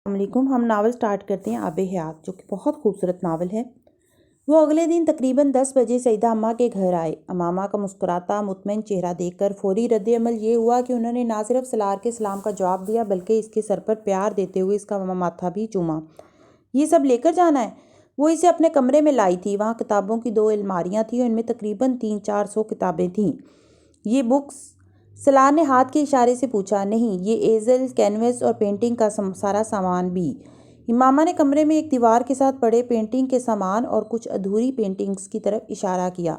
السلام علیکم۔ ہم ناول سٹارٹ کرتے ہیں آب حیات، جو کہ بہت خوبصورت ناول ہے۔ وہ اگلے دن تقریباً 10 بجے سعیدہ اماں کے گھر آئے۔ امامہ کا مسکراتا مطمئن چہرہ دیکھ کر فوری رد عمل یہ ہوا کہ انہوں نے نہ صرف سلار کے سلام کا جواب دیا بلکہ اس کے سر پر پیار دیتے ہوئے اس کا ماتھا بھی چوما۔ یہ سب لے کر جانا ہے؟ وہ اسے اپنے کمرے میں لائی تھی۔ وہاں کتابوں کی 2 الماریاں تھیں اور ان میں تقریباً 300-400 کتابیں تھیں۔ یہ بکس؟ سلار نے ہاتھ کے اشارے سے پوچھا۔ نہیں، یہ ایزل، کینوس اور پینٹنگ کا سارا سامان بھی۔ امامہ نے کمرے میں ایک دیوار کے ساتھ پڑے پینٹنگ کے سامان اور کچھ ادھوری پینٹنگز کی طرف اشارہ کیا۔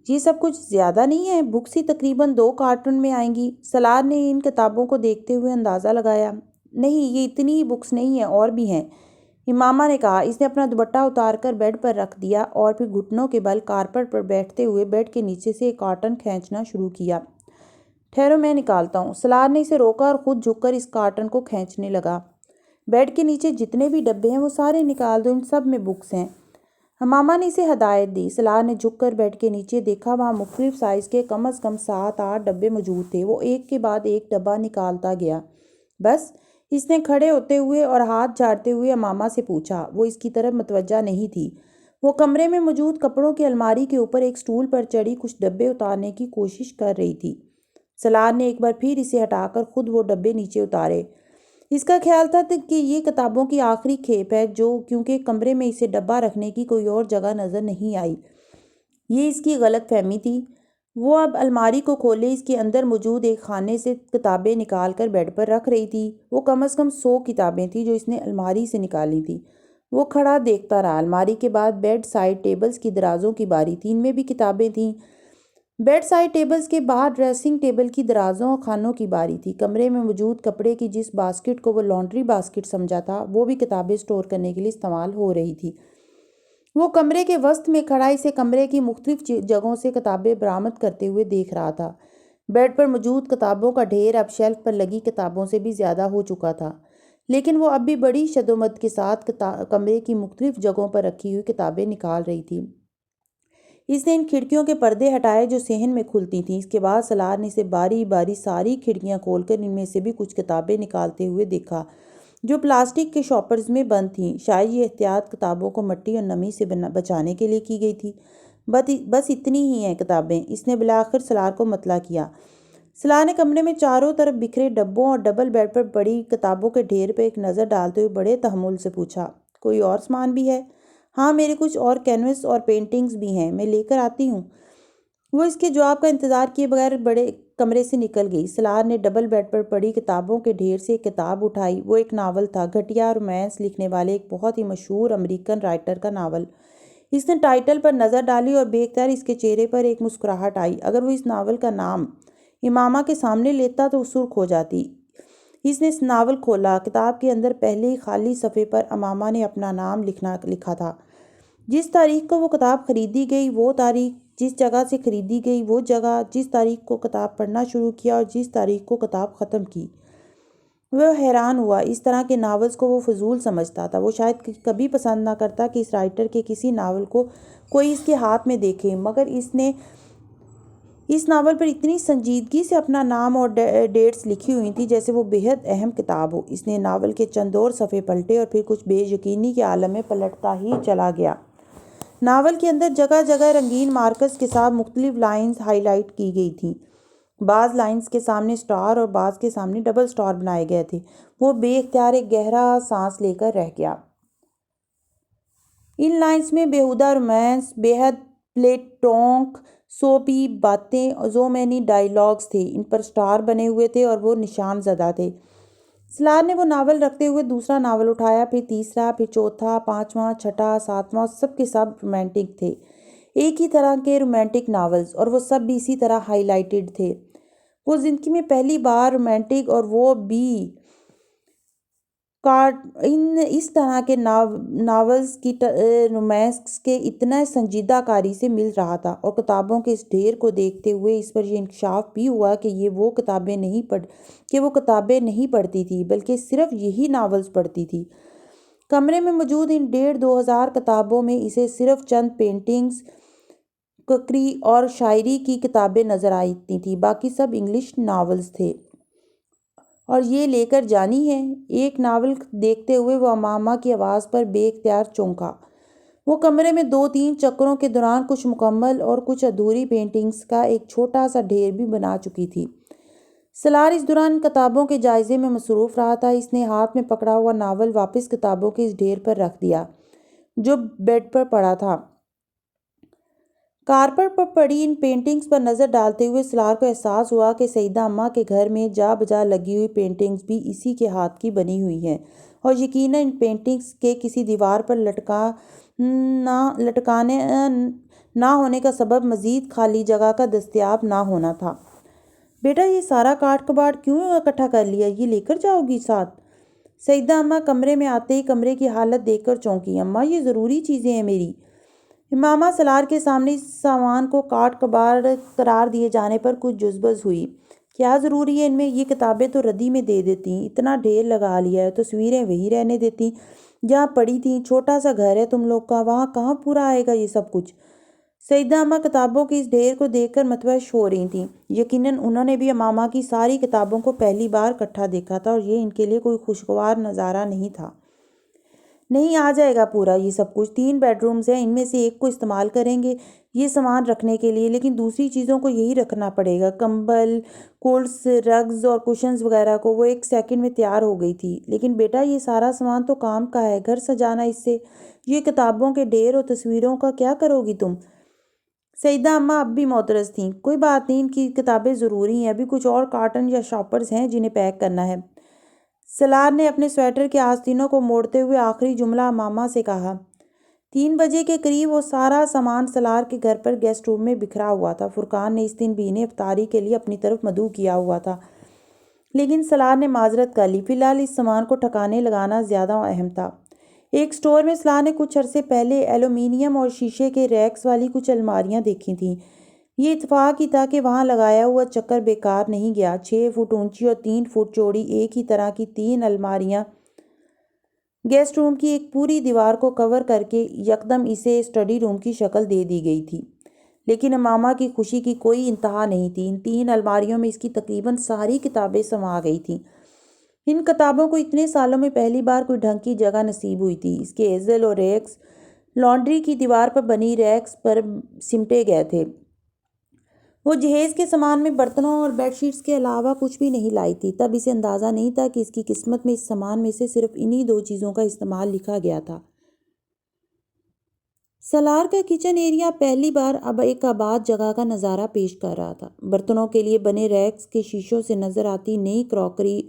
یہ سب کچھ زیادہ نہیں ہے؟ بکس ہی تقریباً 2 کارٹن میں آئیں گی۔ سلار نے ان کتابوں کو دیکھتے ہوئے اندازہ لگایا۔ نہیں، یہ اتنی ہی بکس نہیں ہیں، اور بھی ہیں، امامہ نے کہا۔ اس نے اپنا دوپٹہ اتار کر بیڈ پر رکھ دیا اور پھر گھٹنوں کے بل کارپٹ پر بیٹھتے ہوئے بیڈ کے نیچے سے ایک کارٹن کھینچنا شروع کیا۔ ٹھہرو، میں نکالتا ہوں۔ سلار نے اسے روکا اور خود جھک کر اس کارٹن کو کھینچنے لگا۔ بیڈ کے نیچے جتنے بھی ڈبے ہیں وہ سارے نکال دو، ان سب میں بکس ہیں، امامہ نے اسے ہدایت دی۔ سلار نے جھک کر بیڈ کے نیچے دیکھا۔ وہاں مختلف سائز کے کم از کم 7-8 ڈبے موجود تھے۔ وہ ایک کے بعد ایک ڈبہ نکالتا گیا۔ بس؟ اس نے کھڑے ہوتے ہوئے اور ہاتھ جھاڑتے ہوئے امامہ سے پوچھا۔ وہ اس کی طرف متوجہ نہیں تھی۔ وہ کمرے میں موجود کپڑوں کی الماری کے اوپر ایک سٹول پر چڑھی کچھ ڈبے اتارنے کی کوشش کر رہی تھی۔ سلار نے ایک بار پھر اسے ہٹا کر خود وہ ڈبے نیچے اتارے۔ اس کا خیال تھا کہ یہ کتابوں کی آخری کھیپ ہے، کیونکہ کمرے میں اسے ڈبہ رکھنے کی کوئی اور جگہ نظر نہیں آئی۔ یہ اس کی غلط فہمی تھی۔ وہ اب الماری کو کھولے اس کے اندر موجود ایک خانے سے کتابیں نکال کر بیڈ پر رکھ رہی تھی۔ وہ کم از کم 100 کتابیں تھیں جو اس نے الماری سے نکالی تھیں۔ وہ کھڑا دیکھتا رہا۔ الماری کے بعد بیڈ سائڈ ٹیبلز کی درازوں کی باری تھی، ان میں بھی کتابیں تھیں۔ بیڈ سائڈ ٹیبلز کے بعد ڈریسنگ ٹیبل کی درازوں اور خانوں کی باری تھی۔ کمرے میں موجود کپڑے کی جس باسکٹ کو وہ لانڈری باسکٹ سمجھا تھا، وہ بھی کتابیں سٹور کرنے کے لیے استعمال ہو رہی تھی۔ وہ کمرے کے وسط میں کھڑا اسے کمرے کی مختلف جگہوں سے کتابیں برآمد کرتے ہوئے دیکھ رہا تھا۔ بیڈ پر موجود کتابوں کا ڈھیر اب شیلف پر لگی کتابوں سے بھی زیادہ ہو چکا تھا، لیکن وہ اب بھی بڑی شدومت کے ساتھ کمرے کی مختلف جگہوں پر رکھی ہوئی کتابیں نکال رہی تھی۔ اس نے ان کھڑکیوں کے پردے ہٹائے جو صحن میں کھلتی تھیں۔ اس کے بعد سلار نے اسے باری باری ساری کھڑکیاں کھول کر ان میں سے بھی کچھ کتابیں نکالتے ہوئے دیکھا جو پلاسٹک کے شاپرز میں بند تھیں۔ شاید یہ احتیاط کتابوں کو مٹی اور نمی سے بچانے کے لیے کی گئی تھی۔ بس اتنی ہی ہیں کتابیں، اس نے بالآخر سلار کو مطلع کیا۔ سلار نے کمرے میں چاروں طرف بکھرے ڈبوں اور ڈبل بیڈ پر پڑی کتابوں کے ڈھیر پہ ایک نظر ڈالتے ہوئے بڑے تحمل سے پوچھا۔ کوئی اور سامان بھی ہے؟ ہاں، میرے کچھ اور کینوس اور پینٹنگز بھی ہیں، میں لے کر آتی ہوں۔ وہ اس کے جواب کا انتظار کیے بغیر بڑے کمرے سے نکل گئی۔ سلار نے ڈبل بیڈ پر پڑی کتابوں کے ڈھیر سے ایک کتاب اٹھائی۔ وہ ایک ناول تھا، گھٹیا رومانس لکھنے والے ایک بہت ہی مشہور امریکن رائٹر کا ناول۔ اس نے ٹائٹل پر نظر ڈالی اور بے اختیار اس کے چہرے پر ایک مسکراہٹ آئی۔ اگر وہ اس ناول کا نام امامہ کے سامنے لیتا تو وہ سرخ ہو جاتی۔ اس نے ناول کھولا۔ کتاب کے اندر پہلے ہی خالی صفحے پر امامہ نے اپنا نام لکھا تھا، جس تاریخ کو وہ کتاب خریدی گئی وہ تاریخ، جس جگہ سے خریدی گئی وہ جگہ، جس تاریخ کو کتاب پڑھنا شروع کیا اور جس تاریخ کو کتاب ختم کی۔ وہ حیران ہوا۔ اس طرح کے ناولز کو وہ فضول سمجھتا تھا۔ وہ شاید کبھی پسند نہ کرتا کہ اس رائٹر کے کسی ناول کو کوئی اس کے ہاتھ میں دیکھے، مگر اس نے اس ناول پر اتنی سنجیدگی سے اپنا نام اور ڈیٹس لکھی ہوئی تھی جیسے وہ بیحد اہم کتاب ہو۔ اس نے ناول کے چند اور صفحے پلٹے اور پھر کچھ بے یقینی کے عالم میں پلٹتا ہی چلا گیا۔ ناول کے اندر جگہ جگہ رنگین مارکرز کے ساتھ مختلف لائنز ہائی لائٹ کی گئی تھیں۔ بعض لائنز کے سامنے سٹار اور بعض کے سامنے ڈبل سٹار بنائے گئے تھے۔ وہ بے اختیار ایک گہرا سانس لے کر رہ گیا۔ ان لائنز میں بیہودہ رومانس، بے حد پلیٹونک سوپی باتیں اور زو مینی ڈائیلاگز تھے۔ ان پر سٹار بنے ہوئے تھے اور وہ نشان زدہ تھے۔ سلار نے وہ ناول رکھتے ہوئے دوسرا ناول اٹھایا، پھر تیسرا، پھر چوتھا، پانچواں، چھٹا، ساتواں، سب کے سب رومانٹک تھے، ایک ہی طرح کے رومانٹک ناولز، اور وہ سب بھی اسی طرح ہائی لائٹڈ تھے۔ وہ زندگی میں پہلی بار رومانٹک اور وہ بھی اس طرح کے ناولز کی رومانس کے اتنا سنجیدہ کاری سے مل رہا تھا، اور کتابوں کے اس ڈھیر کو دیکھتے ہوئے اس پر یہ انکشاف بھی ہوا کہ وہ کتابیں نہیں پڑھتی تھی بلکہ صرف یہی ناولز پڑھتی تھی۔ کمرے میں موجود ان 1500 کتابوں میں اسے صرف چند پینٹنگز، ککری اور شاعری کی کتابیں نظر آتی تھیں، باقی سب انگلش ناولز تھے۔ اور یہ لے کر جانی ہے؟ ایک ناول دیکھتے ہوئے وہ امامہ کی آواز پر بے اختیار چونکا۔ وہ کمرے میں 2-3 چکروں کے دوران کچھ مکمل اور کچھ ادھوری پینٹنگز کا ایک چھوٹا سا ڈھیر بھی بنا چکی تھی۔ سلار اس دوران کتابوں کے جائزے میں مصروف رہا تھا۔ اس نے ہاتھ میں پکڑا ہوا ناول واپس کتابوں کے اس ڈھیر پر رکھ دیا جو بیڈ پر پڑا تھا۔ کارپٹ پر پڑی ان پینٹنگز پر نظر ڈالتے ہوئے سلار کو احساس ہوا کہ سیدہ اماں کے گھر میں جا بجا لگی ہوئی پینٹنگز بھی اسی کے ہاتھ کی بنی ہوئی ہیں، اور یقیناً ان پینٹنگز کے کسی دیوار پر لٹکانے نہ ہونے کا سبب مزید خالی جگہ کا دستیاب نہ ہونا تھا۔ بیٹا، یہ سارا کاٹ کباڑ کیوں اکٹھا کر لیا؟ یہ لے کر جاؤ گی ساتھ؟ سیدہ اماں کمرے میں آتے ہی کمرے کی حالت دیکھ کر چونکی۔ اماں، یہ ضروری چیزیں ہیں میری۔ امامہ سلار کے سامنے اس سامان کو کاٹ کباڑ قرار دیے جانے پر کچھ جزبز ہوئی۔ کیا ضروری ہے ان میں؟ یہ کتابیں تو ردی میں دے دیتی، اتنا ڈھیر لگا لیا ہے، تصویریں وہی رہنے دیتی جہاں پڑی تھیں، چھوٹا سا گھر ہے تم لوگ کا، وہاں کہاں پورا آئے گا یہ سب کچھ؟ سیدہ اماں کتابوں کے اس ڈھیر کو دیکھ کر متوحش ہو رہی تھیں۔ یقیناً انہوں نے بھی امامہ کی ساری کتابوں کو پہلی بار اکٹھا دیکھا تھا اور یہ ان کے لیے کوئی خوشگوار نظارہ نہیں تھا۔ نہیں، آ جائے گا پورا یہ سب کچھ۔ 3 بیڈ رومز ہیں، ان میں سے ایک کو استعمال کریں گے یہ سامان رکھنے کے لیے، لیکن دوسری چیزوں کو یہی رکھنا پڑے گا، کمبل، کولس، رگز اور کشنز وغیرہ کو۔ وہ 1 سیکنڈ میں تیار ہو گئی تھی۔ لیکن بیٹا، یہ سارا سامان تو کام کا ہے، گھر سجانا اس سے، یہ کتابوں کے ڈھیر اور تصویروں کا کیا کرو گی تم؟ سیدہ اماں اب بھی معترض تھیں۔ کوئی بات نہیں، ان کی کتابیں ضروری ہیں، ابھی کچھ اور کارٹن یا شاپرز ہیں جنہیں پیک کرنا ہے۔ سلار نے اپنے سویٹر کے آستینوں کو موڑتے ہوئے آخری جملہ امامہ سے کہا۔ 3 بجے کے قریب وہ سارا سامان سلار کے گھر پر گیسٹ روم میں بکھرا ہوا تھا۔ فرقان نے اس دن بھی انہیں افطاری کے لیے اپنی طرف مدعو کیا ہوا تھا، لیکن سلار نے معذرت کر لی۔ فی الحال اس سامان کو ٹھکانے لگانا زیادہ اہم تھا۔ ایک سٹور میں سلار نے کچھ عرصے پہلے ایلومینیم اور شیشے کے ریکس والی کچھ الماریاں دیکھی تھیں۔ یہ اتفاق ہی تھا کہ وہاں لگایا ہوا چکر بیکار نہیں گیا۔ 6 فٹ اونچی اور 3 فٹ چوڑی ایک ہی طرح کی 3 الماریاں گیسٹ روم کی ایک پوری دیوار کو کور کر کے یکدم اسے اسٹڈی روم کی شکل دے دی گئی تھی۔ لیکن امامہ کی خوشی کی کوئی انتہا نہیں تھی۔ ان 3 الماریوں میں اس کی تقریباً ساری کتابیں سما گئی تھیں۔ ان کتابوں کو اتنے سالوں میں پہلی بار کوئی ڈھنگ کی جگہ نصیب ہوئی تھی۔ اس کے ایزل اور ریکس لانڈری کی دیوار پر بنی ریکس پر سمٹے گئے تھے۔ وہ جہیز کے سامان میں برتنوں اور بیڈ شیٹس کے علاوہ کچھ بھی نہیں لائی تھی۔ تب اسے اندازہ نہیں تھا کہ اس کی قسمت میں اس سامان میں سے صرف انہی 2 چیزوں کا استعمال لکھا گیا تھا۔ سلار کا کچن ایریا پہلی بار اب ایک آباد جگہ کا نظارہ پیش کر رہا تھا۔ برتنوں کے لیے بنے ریکس کے شیشوں سے نظر آتی نئی کراکری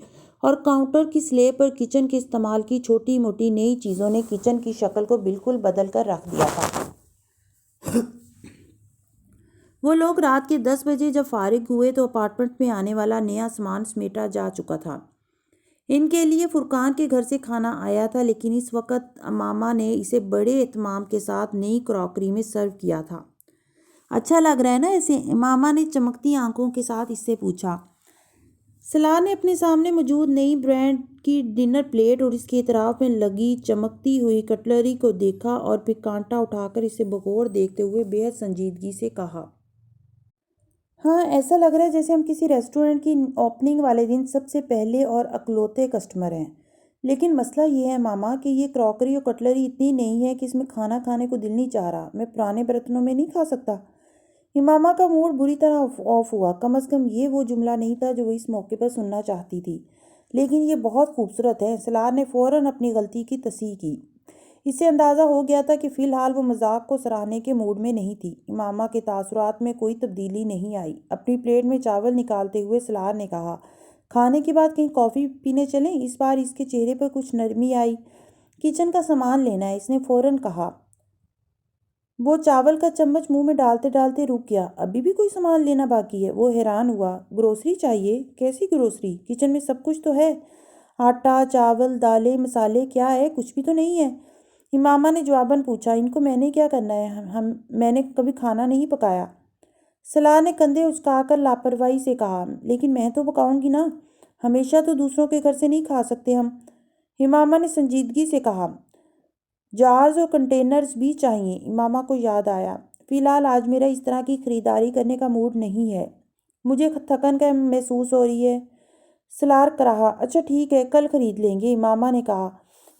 اور کاؤنٹر کی سلیب پر کچن کے استعمال کی چھوٹی موٹی نئی چیزوں نے کچن کی شکل کو بالکل بدل کر رکھ دیا تھا۔ وہ لوگ رات کے 10 بجے جب فارغ ہوئے تو اپارٹمنٹ میں آنے والا نیا سامان سمیٹا جا چکا تھا۔ ان کے لیے فرقان کے گھر سے کھانا آیا تھا، لیکن اس وقت امامہ نے اسے بڑے اہتمام کے ساتھ نئی کراکری میں سرو کیا تھا۔ اچھا لگ رہا ہے نا اسے؟ امامہ نے چمکتی آنکھوں کے ساتھ اس سے پوچھا۔ سلار نے اپنے سامنے موجود نئی برانڈ کی ڈنر پلیٹ اور اس کے اطراف میں لگی چمکتی ہوئی کٹلری کو دیکھا اور پھر کانٹا اٹھا کر اسے بغور دیکھتے ہوئے بے حد سنجیدگی سے کہا۔ ہاں، ایسا لگ رہا ہے جیسے ہم کسی ریسٹورنٹ کی اوپننگ والے دن سب سے پہلے اور اکلوتے کسٹمر ہیں۔ لیکن مسئلہ یہ ہے ماما کہ یہ کراکری اور کٹلری اتنی نئی ہے کہ اس میں کھانا کھانے کو دل نہیں چاہ رہا۔ میں پرانے برتنوں میں نہیں کھا سکتا۔ امامہ کا موڈ بری طرح آف ہوا۔ کم از کم یہ وہ جملہ نہیں تھا جو وہ اس موقع پر سننا چاہتی تھی۔ لیکن یہ بہت خوبصورت ہے۔ سلار نے فوراً اپنی غلطی کی تصحیح کی۔ اس سے اندازہ ہو گیا تھا کہ فی الحال وہ مذاق کو سراہنے کے موڈ میں نہیں تھی۔ امامہ کے تاثرات میں کوئی تبدیلی نہیں آئی۔ اپنی پلیٹ میں چاول نکالتے ہوئے سلار نے کہا، کھانے کے بعد کہیں کافی پینے چلیں؟ اس بار اس کے چہرے پر کچھ نرمی آئی۔ کچن کا سامان لینا ہے، اس نے فوراً کہا۔ وہ چاول کا چمچ منہ میں ڈالتے ڈالتے رک گیا۔ ابھی بھی کوئی سامان لینا باقی ہے؟ وہ حیران ہوا۔ گروسری چاہیے؟ کیسی گروسری؟ کچن میں سب کچھ تو ہے۔ آٹا، چاول، دالیں، مسالے، کیا ہے؟ کچھ بھی تو نہیں ہے۔ امامہ نے جواباً پوچھا۔ ان کو میں نے کیا کرنا ہے؟ میں نے کبھی کھانا نہیں پکایا۔ سلار نے کندھے اچکا کر لاپرواہی سے کہا، لیکن میں تو پکاؤں گی نا، ہمیشہ تو دوسروں کے گھر سے نہیں کھا سکتے ہم۔ امامہ نے سنجیدگی سے کہا، جارز اور کنٹینرز بھی چاہیے۔ امامہ کو یاد آیا، فی الحال آج میرا اس طرح کی خریداری کرنے کا موڈ نہیں ہے، مجھے تھکن کا محسوس ہو رہی ہے۔ سلار کہا، اچھا ٹھیک ہے، کل خرید لیں گے، ماما نے کہا۔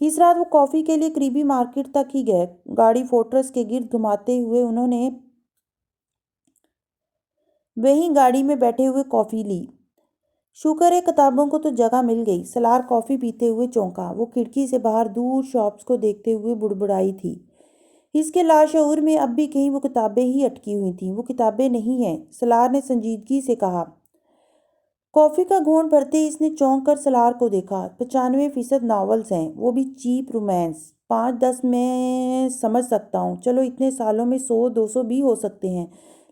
اس رات وہ کافی کے لیے قریبی مارکیٹ تک ہی گئے۔ گاڑی فورٹرس کے گرد گھماتے ہوئے انہوں نے وہیں گاڑی میں بیٹھے ہوئے کافی لی۔ شکر ہے کتابوں کو تو جگہ مل گئی۔ سلار کافی پیتے ہوئے چونکا۔ وہ کھڑکی سے باہر دور شاپس کو دیکھتے ہوئے بڑبڑائی تھی۔ اس کے لاشعور میں اب بھی کہیں وہ کتابیں ہی اٹکی ہوئی تھیں۔ وہ کتابیں نہیں ہیں، سلار نے سنجیدگی سے کہا۔ کافی کا گھونٹ بھرتے اس نے چونک کر سلار کو دیکھا۔ 95% ناولز ہیں، وہ بھی چیپ رومانس۔ 5-10 میں سمجھ سکتا ہوں، چلو اتنے سالوں میں 100-200 بھی ہو سکتے ہیں،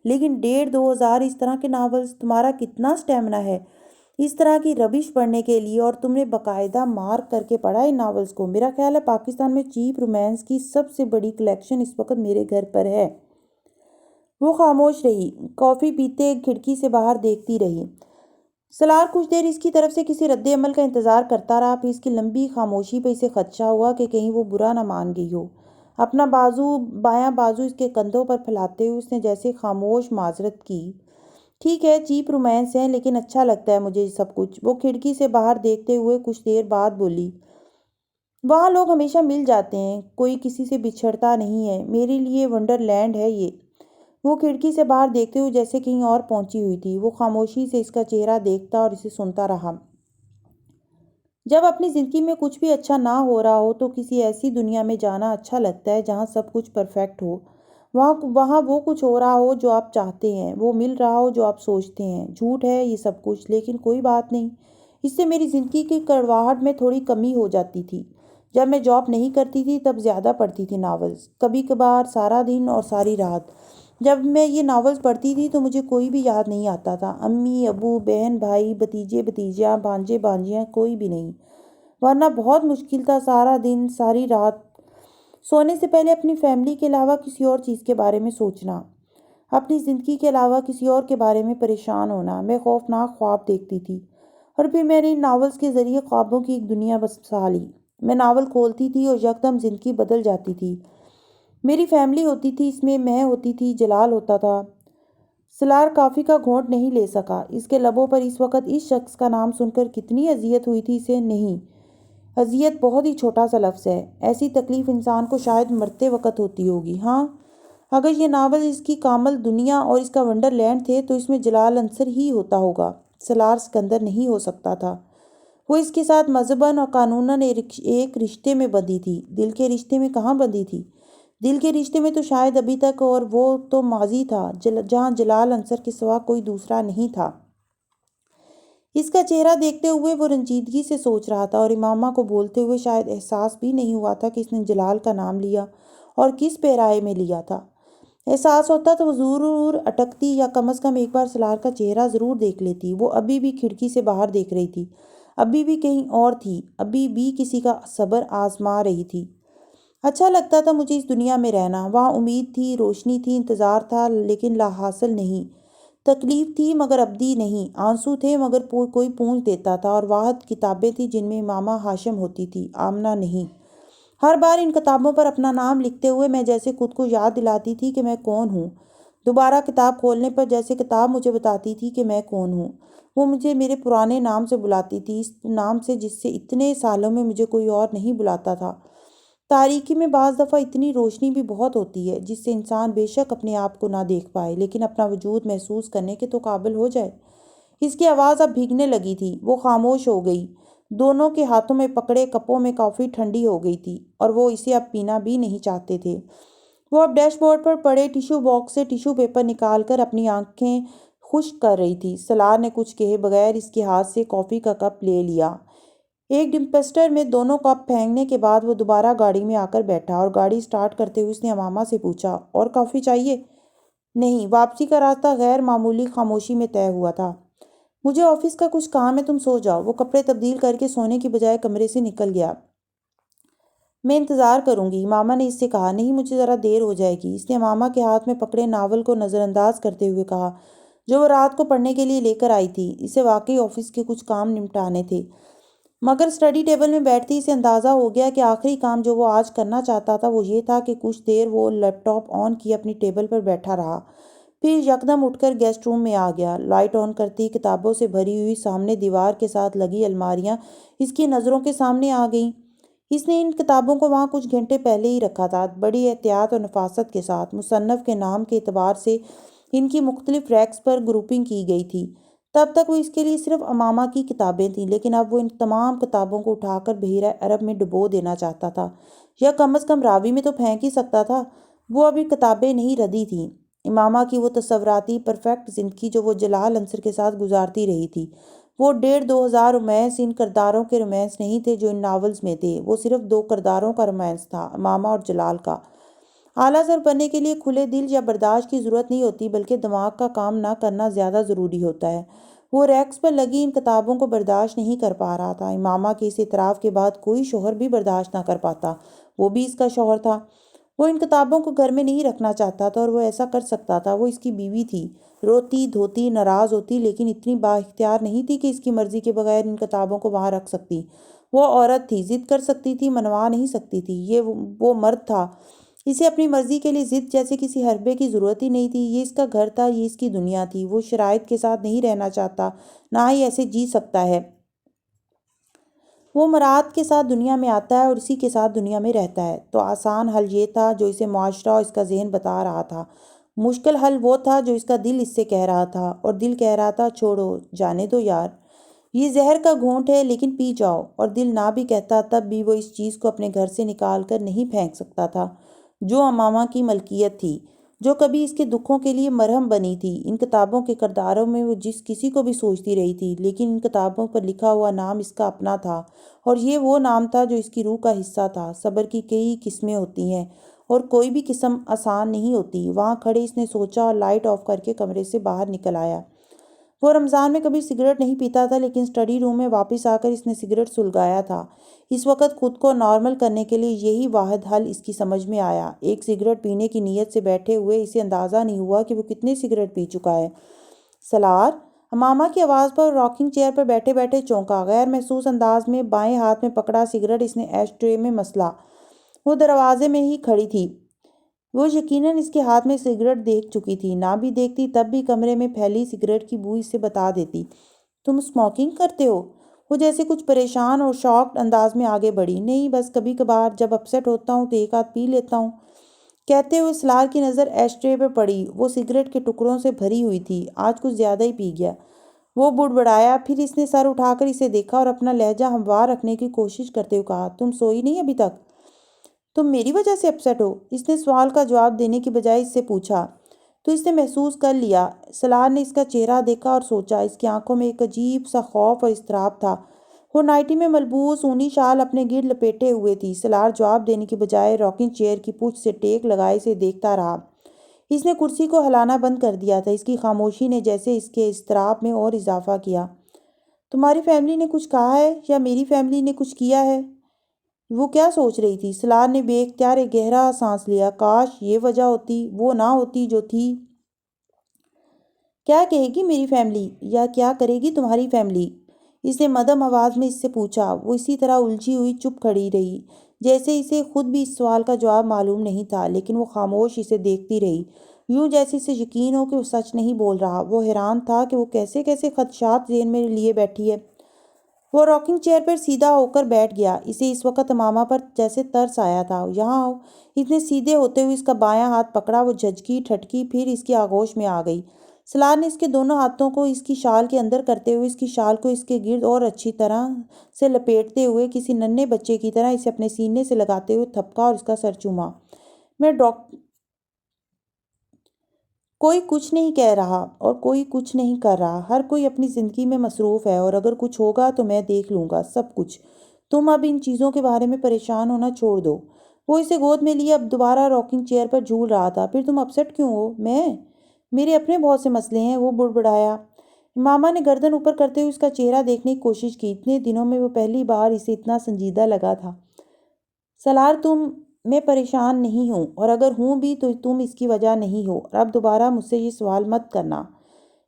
لیکن 1500-2000 اس طرح کے ناولز! تمہارا کتنا سٹیمنا ہے اس طرح کی ربش پڑھنے کے لیے، اور تم نے باقاعدہ مارک کر کے پڑھا ان ناولز کو۔ میرا خیال ہے پاکستان میں چیپ رومانس کی سب سے بڑی کلیکشن اس وقت میرے گھر پر ہے۔ وہ خاموش رہی، کافی پیتے کھڑکی سے باہر دیکھتی رہی۔ سلار کچھ دیر اس کی طرف سے کسی رد عمل کا انتظار کرتا رہا، پھر اس کی لمبی خاموشی پہ اسے خدشہ ہوا کہ کہیں وہ برا نہ مان گئی ہو۔ اپنا بایاں بازو اس کے کندھوں پر پھیلاتے ہوئے اس نے جیسے خاموش معذرت کی، ٹھیک ہے چیپ رومانس ہیں، لیکن اچھا لگتا ہے مجھے سب کچھ۔ وہ کھڑکی سے باہر دیکھتے ہوئے کچھ دیر بعد بولی، وہاں لوگ ہمیشہ مل جاتے ہیں، کوئی کسی سے بچھڑتا نہیں ہے، میرے لیے ونڈر لینڈ ہے یہ۔ وہ کھڑکی سے باہر دیکھتے ہوئے جیسے کہیں اور پہنچی ہوئی تھی۔ وہ خاموشی سے اس کا چہرہ دیکھتا اور اسے سنتا رہا۔ جب اپنی زندگی میں کچھ بھی اچھا نہ ہو رہا ہو تو کسی ایسی دنیا میں جانا اچھا لگتا ہے جہاں سب کچھ پرفیکٹ ہو، وہاں وہ کچھ ہو رہا ہو جو آپ چاہتے ہیں، وہ مل رہا ہو جو آپ سوچتے ہیں۔ جھوٹ ہے یہ سب کچھ، لیکن کوئی بات نہیں، اس سے میری زندگی کی کڑواہٹ میں تھوڑی کمی ہو جاتی تھی۔ جب میں جاب نہیں کرتی تھی تب زیادہ پڑھتی تھی ناولز، کبھی کبھار سارا دن اور ساری رات۔ جب میں یہ ناولز پڑھتی تھی تو مجھے کوئی بھی یاد نہیں آتا تھا، امی ابو، بہن بھائی، بھتیجے بھتیجیاں، بھانجے بھانجیاں، کوئی بھی نہیں۔ ورنہ بہت مشکل تھا سارا دن ساری رات سونے سے پہلے اپنی فیملی کے علاوہ کسی اور چیز کے بارے میں سوچنا، اپنی زندگی کے علاوہ کسی اور کے بارے میں پریشان ہونا۔ میں خوفناک خواب دیکھتی تھی، اور پھر میں نے ان ناولز کے ذریعے خوابوں کی ایک دنیا بسا لی۔ میں ناول کھولتی تھی اور یکدم زندگی بدل جاتی تھی۔ میری فیملی ہوتی تھی اس میں ہوتی تھی، جلال ہوتا تھا۔ سلار کافی کا گھونٹ نہیں لے سکا۔ اس کے لبوں پر اس وقت اس شخص کا نام سن کر کتنی اذیت ہوئی تھی اسے نہیں۔ اذیت بہت ہی چھوٹا سا لفظ ہے، ایسی تکلیف انسان کو شاید مرتے وقت ہوتی ہوگی۔ ہاں، اگر یہ ناول اس کی کامل دنیا اور اس کا ونڈر لینڈ تھے تو اس میں جلال عنصر ہی ہوتا ہوگا، سلار سکندر نہیں ہو سکتا تھا۔ وہ اس کے ساتھ مذہباً اور قانوناً ایک رشتے میں بندھی تھی، دل کے رشتے میں کہاں بندھی تھی؟ دل کے رشتے میں تو شاید ابھی تک، اور وہ تو ماضی تھا جہاں جلال عنصر کے سوا کوئی دوسرا نہیں تھا۔ اس کا چہرہ دیکھتے ہوئے وہ رنجیدگی سے سوچ رہا تھا، اور امامہ کو بولتے ہوئے شاید احساس بھی نہیں ہوا تھا کہ اس نے جلال کا نام لیا اور کس پیرائے میں لیا تھا۔ احساس ہوتا تو وہ ضرور اٹکتی، یا کم از کم ایک بار سلار کا چہرہ ضرور دیکھ لیتی۔ وہ ابھی بھی کھڑکی سے باہر دیکھ رہی تھی، ابھی بھی کہیں اور تھی، ابھی بھی کسی کا صبر آزما رہی تھی۔ اچھا لگتا تھا مجھے اس دنیا میں رہنا، وہاں امید تھی، روشنی تھی، انتظار تھا لیکن لا حاصل نہیں، تکلیف تھی مگر ابدی نہیں، آنسو تھے مگر کوئی پونچھ دیتا تھا، اور واحد کتابیں تھیں جن میں امامہ ہاشم ہوتی تھی، آمنہ نہیں۔ ہر بار ان کتابوں پر اپنا نام لکھتے ہوئے میں جیسے خود کو یاد دلاتی تھی کہ میں کون ہوں۔ دوبارہ کتاب کھولنے پر جیسے کتاب مجھے بتاتی تھی کہ میں کون ہوں۔ وہ مجھے میرے پرانے نام سے بلاتی تھی، اس نام سے جس سے اتنے سالوں میں مجھے کوئی اور نہیں بلاتا تھا۔ تاریکی میں بعض دفعہ اتنی روشنی بھی بہت ہوتی ہے جس سے انسان بے شک اپنے آپ کو نہ دیکھ پائے لیکن اپنا وجود محسوس کرنے کے تو قابل ہو جائے۔ اس کی آواز اب بھیگنے لگی تھی۔ وہ خاموش ہو گئی۔ دونوں کے ہاتھوں میں پکڑے کپوں میں کافی ٹھنڈی ہو گئی تھی، اور وہ اسے اب پینا بھی نہیں چاہتے تھے۔ وہ اب ڈیش بورڈ پر پڑے ٹیشو باکس سے ٹیشو پیپر نکال کر اپنی آنکھیں خشک کر رہی تھی۔ سلار نے کچھ کہے بغیر اس کے ہاتھ سے کافی کا کپ لے لیا۔ ایک ڈمپسٹر میں دونوں کپ پھینکنے کے بعد وہ دوبارہ گاڑی میں آ کر بیٹھا، اور گاڑی سٹارٹ کرتے ہوئے اس نے امامہ سے پوچھا، اور کافی چاہیے؟ نہیں۔ واپسی کا راستہ غیر معمولی خاموشی میں طے ہوا تھا۔ مجھے آفس کا کچھ کام ہے، تم سو جاؤ۔ وہ کپڑے تبدیل کر کے سونے کی بجائے کمرے سے نکل گیا۔ میں انتظار کروں گی، امامہ نے اس سے کہا۔ نہیں، مجھے ذرا دیر ہو جائے گی، اس نے امامہ کے ہاتھ میں پکڑے ناول کو نظر انداز کرتے ہوئے کہا جو وہ رات کو پڑھنے کے لیے لے کر آئی تھی۔ اسے واقعی آفس کے کچھ کام نمٹانے تھے، مگر اسٹڈی ٹیبل میں بیٹھتی اسے اندازہ ہو گیا کہ آخری کام جو وہ آج کرنا چاہتا تھا وہ یہ تھا کہ کچھ دیر وہ لیپ ٹاپ آن کیے اپنی ٹیبل پر بیٹھا رہا، پھر یکدم اٹھ کر گیسٹ روم میں آ گیا۔ لائٹ آن کرتی کتابوں سے بھری ہوئی سامنے دیوار کے ساتھ لگی الماریاں اس کی نظروں کے سامنے آ گئیں۔ اس نے ان کتابوں کو وہاں کچھ گھنٹے پہلے ہی رکھا تھا، بڑی احتیاط اور نفاست کے ساتھ۔ مصنف کے نام کے اعتبار سے ان کی مختلف ریکس پر گروپنگ کی گئی تھی۔ تب تک وہ اس کے لیے صرف امامہ کی کتابیں تھیں، لیکن اب وہ ان تمام کتابوں کو اٹھا کر بحیرہ عرب میں ڈبو دینا چاہتا تھا، یا کم از کم راوی میں تو پھینک ہی سکتا تھا۔ وہ ابھی کتابیں نہیں ردی تھیں، امامہ کی وہ تصوراتی پرفیکٹ زندگی جو وہ جلال انصر کے ساتھ گزارتی رہی تھی۔ وہ 1500 رومانس ان کرداروں کے رومانس نہیں تھے جو ان ناولز میں تھے، وہ صرف 2 کرداروں کا رومانس تھا، امامہ اور جلال کا۔ اعلیٰ سر بننے کے لیے کھلے دل یا برداشت کی ضرورت نہیں ہوتی، بلکہ دماغ کا کام نہ کرنا زیادہ ضروری ہوتا ہے۔ وہ ریکس پر لگی ان کتابوں کو برداشت نہیں کر پا رہا تھا۔ امامہ کے اس اعتراف کے بعد کوئی شوہر بھی برداشت نہ کر پاتا، وہ بھی اس کا شوہر تھا۔ وہ ان کتابوں کو گھر میں نہیں رکھنا چاہتا تھا، اور وہ ایسا کر سکتا تھا۔ وہ اس کی بیوی تھی، روتی دھوتی ناراض ہوتی، لیکن اتنی با اختیار نہیں تھی کہ اس کی مرضی کے بغیر ان کتابوں کو وہاں رکھ سکتی۔ وہ عورت تھی، ضد کر سکتی تھی، منوا نہیں سکتی تھی۔ وہ مرد تھا، اسے اپنی مرضی کے لیے ضد جیسے کسی حربے کی ضرورت ہی نہیں تھی۔ یہ اس کا گھر تھا، یہ اس کی دنیا تھی۔ وہ شرائط کے ساتھ نہیں رہنا چاہتا، نہ ہی ایسے جی سکتا ہے۔ وہ مراد کے ساتھ دنیا میں آتا ہے اور اسی کے ساتھ دنیا میں رہتا ہے۔ تو آسان حل یہ تھا جو اسے معاشرہ اور اس کا ذہن بتا رہا تھا، مشکل حل وہ تھا جو اس کا دل اس سے کہہ رہا تھا، اور دل کہہ رہا تھا چھوڑو، جانے دو یار، یہ زہر کا گھونٹ ہے لیکن پی جاؤ۔ اور دل نہ بھی کہتا تب بھی وہ اس چیز کو اپنے گھر سے نکال کر نہیں پھینک سکتا تھا جو امامہ کی ملکیت تھی، جو کبھی اس کے دکھوں کے لیے مرہم بنی تھی۔ ان کتابوں کے کرداروں میں وہ جس کسی کو بھی سوچتی رہی تھی، لیکن ان کتابوں پر لکھا ہوا نام اس کا اپنا تھا، اور یہ وہ نام تھا جو اس کی روح کا حصہ تھا۔ صبر کی کئی قسمیں ہوتی ہیں، اور کوئی بھی قسم آسان نہیں ہوتی۔ وہاں کھڑے اس نے سوچا اور لائٹ آف کر کے کمرے سے باہر نکل آیا۔ وہ رمضان میں کبھی سگریٹ نہیں پیتا تھا، لیکن اسٹڈی روم میں واپس آ کر اس نے سگریٹ سلگایا تھا۔ اس وقت خود کو نارمل کرنے کے لیے یہی واحد حل اس کی سمجھ میں آیا۔ ایک سگریٹ پینے کی نیت سے بیٹھے ہوئے اسے اندازہ نہیں ہوا کہ وہ کتنے سگریٹ پی چکا ہے۔ سلار، امامہ کی آواز پر راکنگ چیئر پر بیٹھے بیٹھے چونکا۔ غیر محسوس انداز میں بائیں ہاتھ میں پکڑا سگریٹ اس نے ایش ٹرے میں مسلا۔ وہ دروازے میں ہی کھڑی تھی، وہ یقیناً اس کے ہاتھ میں سگریٹ دیکھ چکی تھی، نہ بھی دیکھتی تب بھی کمرے میں پھیلی سگریٹ کی بو اسے بتا دیتی۔ تم اسموکنگ کرتے ہو؟ وہ جیسے کچھ پریشان اور شاکڈ انداز میں آگے بڑھی۔ نہیں، بس کبھی کبھار جب اپسیٹ ہوتا ہوں تو ایک آدھ پی لیتا ہوں۔ کہتے ہوئے سلار کی نظر ایش ٹرے پہ پڑی، وہ سگریٹ کے ٹکڑوں سے بھری ہوئی تھی۔ آج کچھ زیادہ ہی پی گیا، وہ بڑبڑایا۔ پھر اس نے سر اٹھا کر اسے دیکھا اور اپنا لہجہ ہموار رکھنے کی کوشش کرتے ہوئے کہا، تم سوئی نہیں ابھی تک؟ تم میری وجہ سے اپسیٹ ہو؟ اس نے سوال کا جواب دینے کی بجائے اس سے پوچھا۔ تو اس نے محسوس کر لیا۔ سلار نے اس کا چہرہ دیکھا اور سوچا، اس کی آنکھوں میں ایک عجیب سا خوف اور اضطراب تھا۔ وہ نائٹی میں ملبوس اونی شال اپنے گرد لپیٹے ہوئے تھی۔ سلار جواب دینے کی بجائے راکنگ چیئر کی پشت سے ٹیک لگائے اسے دیکھتا رہا۔ اس نے کرسی کو ہلانا بند کر دیا تھا۔ اس کی خاموشی نے جیسے اس کے اضطراب میں اور اضافہ کیا۔ تمہاری فیملی نے کچھ کہا ہے یا میری فیملی نے کچھ کیا ہے؟ وہ کیا سوچ رہی تھی؟ سلار نے بے اختیار ایک گہرا سانس لیا۔ کاش یہ وجہ ہوتی، وہ نہ ہوتی جو تھی۔ کیا کہے گی میری فیملی، یا کیا کرے گی تمہاری فیملی؟ اس نے مدھم آواز میں اس سے پوچھا۔ وہ اسی طرح الجھی ہوئی چپ کھڑی رہی، جیسے اسے خود بھی اس سوال کا جواب معلوم نہیں تھا، لیکن وہ خاموش اسے دیکھتی رہی، یوں جیسے اسے یقین ہو کہ وہ سچ نہیں بول رہا۔ وہ حیران تھا کہ وہ کیسے کیسے خدشات ذہن میں لیے بیٹھی ہے۔ وہ راکنگ چیئر پر سیدھا ہو کر بیٹھ گیا۔ اسے اس وقت امامہ پر جیسے ترس آیا تھا۔ یہاں آؤ۔ اس نے سیدھے ہوتے ہوئے اس کا بایاں ہاتھ پکڑا۔ وہ جھجکی، ٹھٹکی، پھر اس کی آغوش میں آ گئی۔ سلار نے اس کے دونوں ہاتھوں کو اس کی شال کے اندر کرتے ہوئے اس کی شال کو اس کے گرد اور اچھی طرح سے لپیٹتے ہوئے کسی ننھے بچے کی طرح اسے اپنے سینے سے لگاتے ہوئے تھپکا اور اس کا سر چوما۔ کوئی کچھ نہیں کہہ رہا اور کوئی کچھ نہیں کر رہا، ہر کوئی اپنی زندگی میں مصروف ہے، اور اگر کچھ ہوگا تو میں دیکھ لوں گا سب کچھ۔ تم اب ان چیزوں کے بارے میں پریشان ہونا چھوڑ دو۔ وہ اسے گود میں لیے اب دوبارہ راکنگ چیئر پر جھول رہا تھا۔ پھر تم اپسیٹ کیوں ہو؟ میرے اپنے بہت سے مسئلے ہیں، وہ بڑبڑایا۔ امامہ نے گردن اوپر کرتے ہوئے اس کا چہرہ دیکھنے کی کوشش کی۔ اتنے دنوں میں وہ پہلی بار اسے اتنا سنجیدہ لگا تھا۔ سلار، میں پریشان نہیں ہوں، اور اگر ہوں بھی تو تم اس کی وجہ نہیں ہو، اور اب دوبارہ مجھ سے یہ سوال مت کرنا۔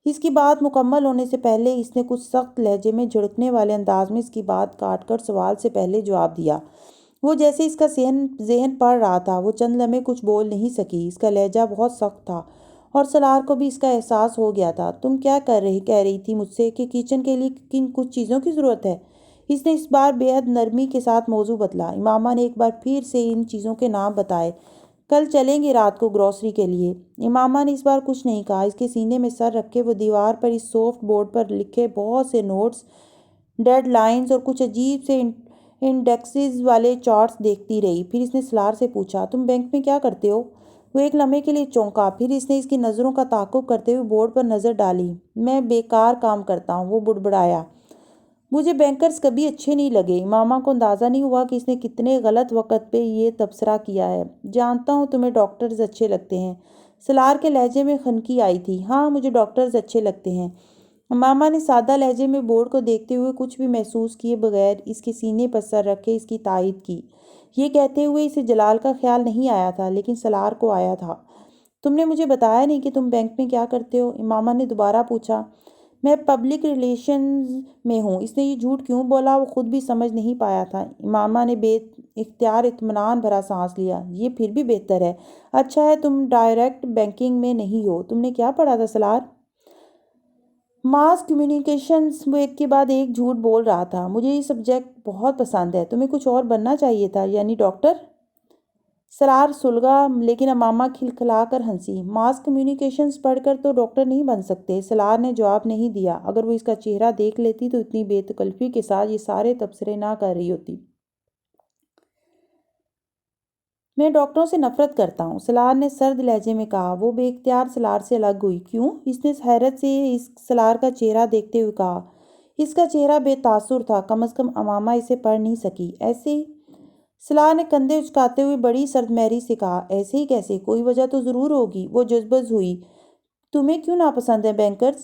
اس کی بات مکمل ہونے سے پہلے اس نے کچھ سخت لہجے میں جھڑکنے والے انداز میں اس کی بات کاٹ کر سوال سے پہلے جواب دیا۔ وہ جیسے اس کا ذہن پڑھ رہا تھا۔ وہ چند لمحے کچھ بول نہیں سکی۔ اس کا لہجہ بہت سخت تھا اور سلار کو بھی اس کا احساس ہو گیا تھا۔ تم کیا کہہ رہی تھی مجھ سے کہ کچن کے لیے کن کچھ چیزوں کی ضرورت ہے؟ اس نے اس بار بے حد نرمی کے ساتھ موضوع بدلا۔ امامہ نے ایک بار پھر سے ان چیزوں کے نام بتائے۔ کل چلیں گے رات کو گروسری کے لیے۔ امامہ نے اس بار کچھ نہیں کہا۔ اس کے سینے میں سر رکھے وہ دیوار پر اس سافٹ بورڈ پر لکھے بہت سے نوٹس، ڈیڈ لائنز اور کچھ عجیب سے انڈیکسز والے چارٹس دیکھتی رہی۔ پھر اس نے سلار سے پوچھا، تم بینک میں کیا کرتے ہو؟ وہ ایک لمحے کے لیے چونکا، پھر اس نے اس کی نظروں کا تعاقب کرتے ہوئے بورڈ پر نظر ڈالی۔ میں بیکار کام کرتا ہوں، وہ بڑبڑایا۔ مجھے بینکرز کبھی اچھے نہیں لگے۔ امامہ کو اندازہ نہیں ہوا کہ اس نے کتنے غلط وقت پہ یہ تبصرہ کیا ہے۔ جانتا ہوں تمہیں ڈاکٹرز اچھے لگتے ہیں، سلار کے لہجے میں خنکی آئی تھی۔ ہاں، مجھے ڈاکٹرز اچھے لگتے ہیں۔ امامہ نے سادہ لہجے میں بورڈ کو دیکھتے ہوئے کچھ بھی محسوس کیے بغیر اس کے سینے پر سر رکھ کے اس کی تائید کی۔ یہ کہتے ہوئے اسے جلال کا خیال نہیں آیا تھا، لیکن سلار کو آیا تھا۔ تم نے مجھے بتایا نہیں کہ تم بینک میں کیا کرتے ہو؟ امامہ نے دوبارہ پوچھا۔ میں پبلک ریلیشنز میں ہوں۔ اس نے یہ جھوٹ کیوں بولا وہ خود بھی سمجھ نہیں پایا تھا۔ امامہ نے بے اختیار اطمینان بھرا سانس لیا۔ یہ پھر بھی بہتر ہے۔ اچھا ہے تم ڈائریکٹ بینکنگ میں نہیں ہو۔ تم نے کیا پڑھا تھا سلار؟ ماس کمیونیکیشنز۔ وہ ایک کے بعد ایک جھوٹ بول رہا تھا۔ مجھے یہ سبجیکٹ بہت پسند ہے۔ تمہیں کچھ اور بننا چاہیے تھا، یعنی ڈاکٹر؟ سلار سلگا، لیکن امامہ کھلکھلا کر ہنسی۔ ماس کمیونیکیشنز پڑھ کر تو ڈاکٹر نہیں بن سکتے۔ سلار نے جواب نہیں دیا۔ اگر وہ اس کا چہرہ دیکھ لیتی تو اتنی بے تکلفی کے ساتھ یہ سارے تبصرے نہ کر رہی ہوتی۔ میں ڈاکٹروں سے نفرت کرتا ہوں، سلار نے سرد لہجے میں کہا۔ وہ بے اختیار سلار سے الگ ہوئی۔ کیوں؟ اس نے حیرت سے اس سلار کا چہرہ دیکھتے ہوئے کہا۔ اس کا چہرہ بے تاثر تھا، کم از کم امامہ اسے پڑھ نہیں سکی۔ ایسے ہی؟ سلار نے کندھے اچکاتے ہوئے بڑی سردمہری سے کہا۔ ایسے ہی کیسے؟ کوئی وجہ تو ضرور ہوگی۔ وہ جزبز ہوئی۔ تمہیں کیوں ناپسند ہیں بینکرز؟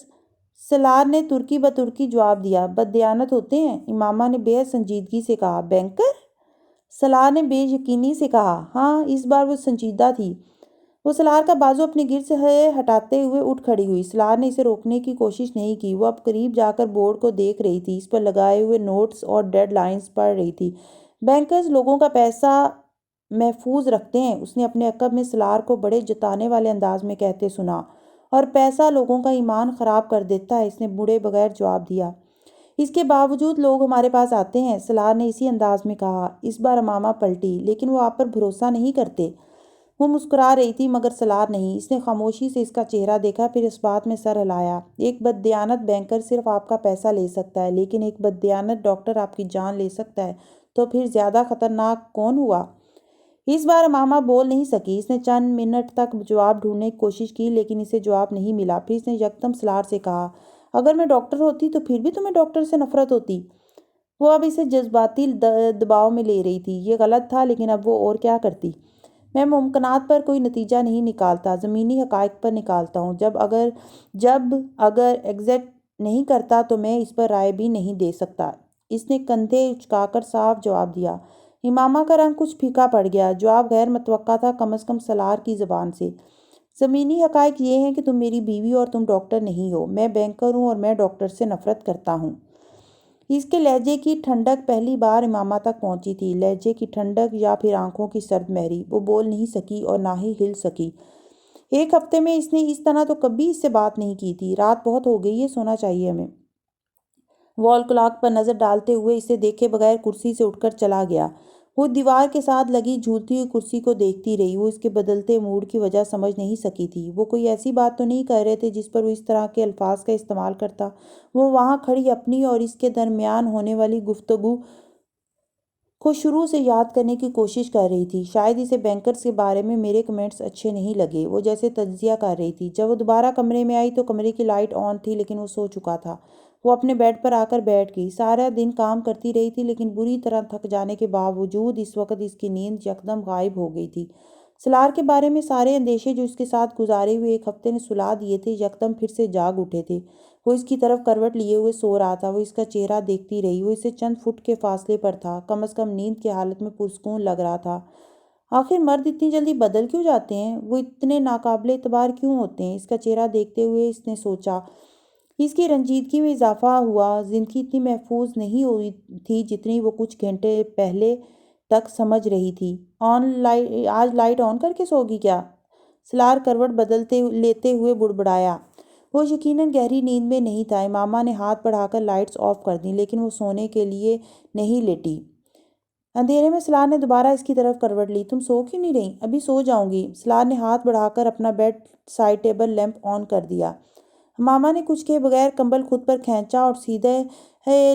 سلار نے ترکی بترکی جواب دیا۔ بددیانت ہوتے ہیں، امامہ نے بے حد سنجیدگی سے کہا۔ بینکر؟ سلار نے بے یقینی سے کہا۔ ہاں، اس بار وہ سنجیدہ تھی۔ وہ سلار کا بازو اپنے گرد سے ہٹاتے ہوئے اٹھ کھڑی ہوئی۔ سلار نے اسے روکنے کی کوشش نہیں کی۔ وہ اب قریب جا کر بورڈ کو دیکھ رہی تھی، اس پر لگائے ہوئے نوٹس اور ڈیڈ لائنز پڑھ رہی تھی۔ بینکرز لوگوں کا پیسہ محفوظ رکھتے ہیں، اس نے اپنے عقب میں سلار کو بڑے جتانے والے انداز میں کہتے سنا۔ اور پیسہ لوگوں کا ایمان خراب کر دیتا ہے، اس نے مڑے بغیر جواب دیا۔ اس کے باوجود لوگ ہمارے پاس آتے ہیں، سلار نے اسی انداز میں کہا۔ اس بار امامہ پلٹی۔ لیکن وہ آپ پر بھروسہ نہیں کرتے۔ وہ مسکرا رہی تھی مگر سلار نہیں۔ اس نے خاموشی سے اس کا چہرہ دیکھا، پھر اس بات میں سر ہلایا۔ ایک بددیانت بینکر صرف آپ کا پیسہ لے سکتا ہے، لیکن ایک بددیانت ڈاکٹر آپ کی جان لے سکتا ہے۔ تو پھر زیادہ خطرناک کون ہوا؟ اس بار امامہ بول نہیں سکی۔ اس نے چند منٹ تک جواب ڈھونڈنے کی کوشش کی، لیکن اسے جواب نہیں ملا۔ پھر اس نے یکدم سلار سے کہا، اگر میں ڈاکٹر ہوتی تو پھر بھی تمہیں ڈاکٹر سے نفرت ہوتی؟ وہ اب اسے جذباتی دباؤ میں لے رہی تھی۔ یہ غلط تھا، لیکن اب وہ اور کیا کرتی؟ میں ممکنات پر کوئی نتیجہ نہیں نکالتا، زمینی حقائق پر نکالتا ہوں۔ جب اگر ایگزٹ نہیں کرتا تو میں اس پر رائے بھی نہیں دے سکتا۔ اس نے کندھے اچکا کر صاف جواب دیا۔ امامہ کا رنگ کچھ پھیکا پڑ گیا۔ جواب غیر متوقع تھا، کم از کم سلار کی زبان سے۔ زمینی حقائق یہ ہیں کہ تم میری بیوی اور تم ڈاکٹر نہیں ہو۔ میں بینکر ہوں اور میں ڈاکٹر سے نفرت کرتا ہوں۔ اس کے لہجے کی ٹھنڈک پہلی بار امامہ تک پہنچی تھی۔ لہجے کی ٹھنڈک یا پھر آنکھوں کی سرد مہری۔ وہ بول نہیں سکی اور نہ ہی ہل سکی۔ ایک ہفتے میں اس نے اس طرح تو کبھی اس سے بات نہیں کی تھی۔ رات بہت ہو گئی ہے، سونا چاہیے ہمیں۔ وال کلاک پر نظر ڈالتے ہوئے اسے دیکھے بغیر کرسی سے اٹھ کر چلا گیا۔ وہ دیوار کے ساتھ لگی جھولتی ہوئی کرسی کو دیکھتی رہی۔ وہ اس کے بدلتے موڈ کی وجہ سمجھ نہیں سکی تھی۔ وہ کوئی ایسی بات تو نہیں کہہ رہے تھے جس پر وہ اس طرح کے الفاظ کا استعمال کرتا۔ وہ وہاں کھڑی اپنی اور اس کے درمیان ہونے والی گفتگو کو شروع سے یاد کرنے کی کوشش کر رہی تھی۔ شاید اسے بینکرز کے بارے میں میرے کمنٹس اچھے نہیں لگے، وہ جیسے تجزیہ کر رہی تھی۔ جب وہ دوبارہ کمرے میں آئی تو کمرے کی لائٹ آن تھی، لیکن وہ سو چکا تھا۔ وہ اپنے بیڈ پر آ کر بیٹھ گئی۔ سارا دن کام کرتی رہی تھی، لیکن بری طرح تھک جانے کے باوجود اس وقت اس کی نیند یکدم غائب ہو گئی تھی۔ سلار کے بارے میں سارے اندیشے جو اس کے ساتھ گزارے ہوئے ایک ہفتے نے سلا دیے تھے، یکدم پھر سے جاگ اٹھے تھے۔ وہ اس کی طرف کروٹ لیے ہوئے سو رہا تھا۔ وہ اس کا چہرہ دیکھتی رہی۔ وہ اسے چند فٹ کے فاصلے پر تھا، کم از کم نیند کی حالت میں پرسکون لگ رہا تھا۔ آخر مرد اتنی جلدی بدل کیوں جاتے ہیں؟ وہ اتنے ناقابل اعتبار کیوں ہوتے ہیں؟ اس کا چہرہ دیکھتے ہوئے اس نے سوچا۔ اس کی رنجیدگی میں اضافہ ہوا۔ زندگی اتنی محفوظ نہیں ہوئی تھی جتنی وہ کچھ گھنٹے پہلے تک سمجھ رہی تھی۔ آج لائٹ آن کر کے سو گی کیا؟ سلار کروٹ بدلتے لیتے ہوئے بڑبڑایا۔ وہ یقیناً گہری نیند میں نہیں تھا۔ امامہ نے ہاتھ بڑھا کر لائٹس آف کر دیں، لیکن وہ سونے کے لیے نہیں لیٹی۔ اندھیرے میں سلار نے دوبارہ اس کی طرف کروٹ لی۔ تم سو کیوں نہیں رہی؟ ابھی سو جاؤں گی۔ سلار نے ہاتھ بڑھا کر اپنا بیڈ سائڈ ٹیبل لیمپ آن کر دیا۔ امامہ نے کچھ کہے بغیر کمبل خود پر کھینچا اور سیدھے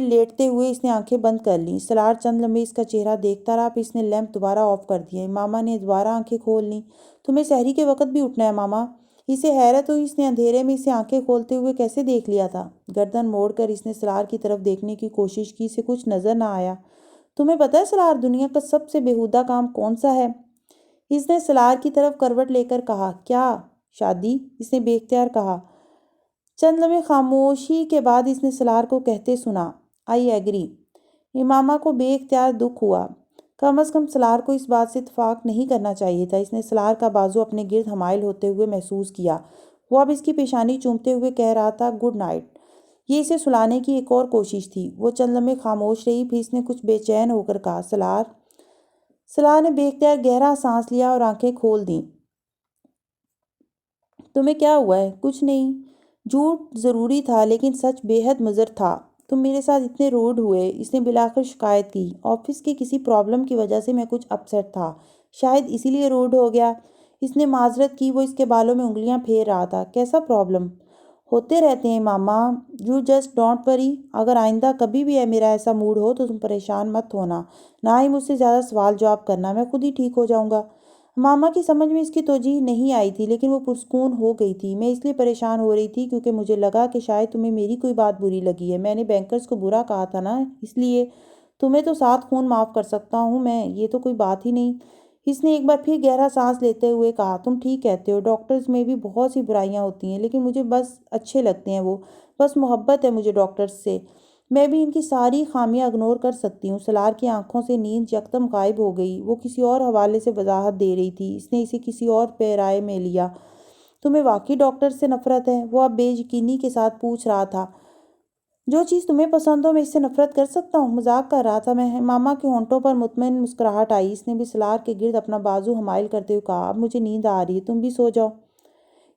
لیٹتے ہوئے اس نے آنکھیں بند کر لیں۔ سلار چند لمحے اس کا چہرہ دیکھتا رہا، پھر اس نے لیمپ دوبارہ آف کر دیا۔ امامہ نے دوبارہ آنکھیں کھول لیں۔ تمہیں سحری کے وقت بھی اٹھنا ہے امامہ؟ اسے حیرت ہوئی، اس نے اندھیرے میں اسے آنکھیں کھولتے ہوئے کیسے دیکھ لیا تھا۔ گردن موڑ کر اس نے سلار کی طرف دیکھنے کی کوشش کی، اسے کچھ نظر نہ آیا۔ تمہیں پتہ ہے سلار، دنیا کا سب سے بیہودہ کام کون سا ہے؟ اس نے سلار کی طرف کروٹ لے کر کہا۔ کیا؟ شادی، اس نے بے اختیار کہا۔ چند لمحے خاموشی کے بعد اس نے سلار کو کہتے سنا، آئی ایگری۔ امامہ کو بے اختیار دکھ ہوا۔ کم از کم سلار کو اس بات سے اتفاق نہیں کرنا چاہیے تھا۔ اس نے سلار کا بازو اپنے گرد حمائل ہوتے ہوئے محسوس کیا۔ وہ اب اس کی پیشانی چومتے ہوئے کہہ رہا تھا، گڈ نائٹ۔ یہ اسے سلانے کی ایک اور کوشش تھی۔ وہ چند لمحے خاموش رہی، پھر اس نے کچھ بے چین ہو کر کہا، سلار۔ سلار نے بے اختیار گہرا سانس لیا اور آنکھیں کھول دیں۔ تمہیں کیا ہوا ہے؟ کچھ نہیں۔ جھوٹ ضروری تھا، لیکن سچ بے حد مضر تھا۔ تم میرے ساتھ اتنے روڈ ہوئے۔ اس نے بالآخر شکایت کی۔ آفس کی کسی پرابلم کی وجہ سے میں کچھ اپسیٹ تھا، شاید اسی لیے روڈ ہو گیا۔ اس نے معذرت کی۔ وہ اس کے بالوں میں انگلیاں پھیر رہا تھا۔ کیسا پرابلم؟ ہوتے رہتے ہیں ماما، یو جسٹ ڈونٹ وری۔ اگر آئندہ کبھی بھی میرا ایسا موڈ ہو تو تم پریشان مت ہونا، نہ ہی مجھ سے زیادہ سوال جواب کرنا، میں خود ہی ٹھیک ہو جاؤں گا۔ ماما کی سمجھ میں اس کی توجیہ نہیں آئی تھی، لیکن وہ پرسکون ہو گئی تھی۔ میں اس لیے پریشان ہو رہی تھی کیونکہ مجھے لگا کہ شاید تمہیں میری کوئی بات بری لگی ہے۔ میں نے بینکرز کو برا کہا تھا نا، اس لیے۔ تمہیں تو 7 خون معاف کر سکتا ہوں میں، یہ تو کوئی بات ہی نہیں۔ اس نے ایک بار پھر گہرا سانس لیتے ہوئے کہا، تم ٹھیک کہتے ہو، ڈاکٹرز میں بھی بہت سی برائیاں ہوتی ہیں، لیکن مجھے بس اچھے لگتے ہیں وہ، بس محبت ہے مجھے ڈاکٹرز سے۔ میں بھی ان کی ساری خامیاں اگنور کر سکتی ہوں۔ سلار کی آنکھوں سے نیند یکدم غائب ہو گئی۔ وہ کسی اور حوالے سے وضاحت دے رہی تھی۔ اس نے اسے کسی اور پیرائے میں لیا۔ تمہیں واقعی ڈاکٹر سے نفرت ہے؟ وہ اب بے یقینی کے ساتھ پوچھ رہا تھا۔ جو چیز تمہیں پسند ہو میں اس سے نفرت کر سکتا ہوں، مذاق کر رہا تھا میں۔ ماما کے ہونٹوں پر مطمئن مسکراہٹ آئی۔ اس نے بھی سلار کے گرد اپنا بازو حمائل کرتے ہوئے کہا، اب مجھے نیند آ رہی ہے، تم بھی سو جاؤ۔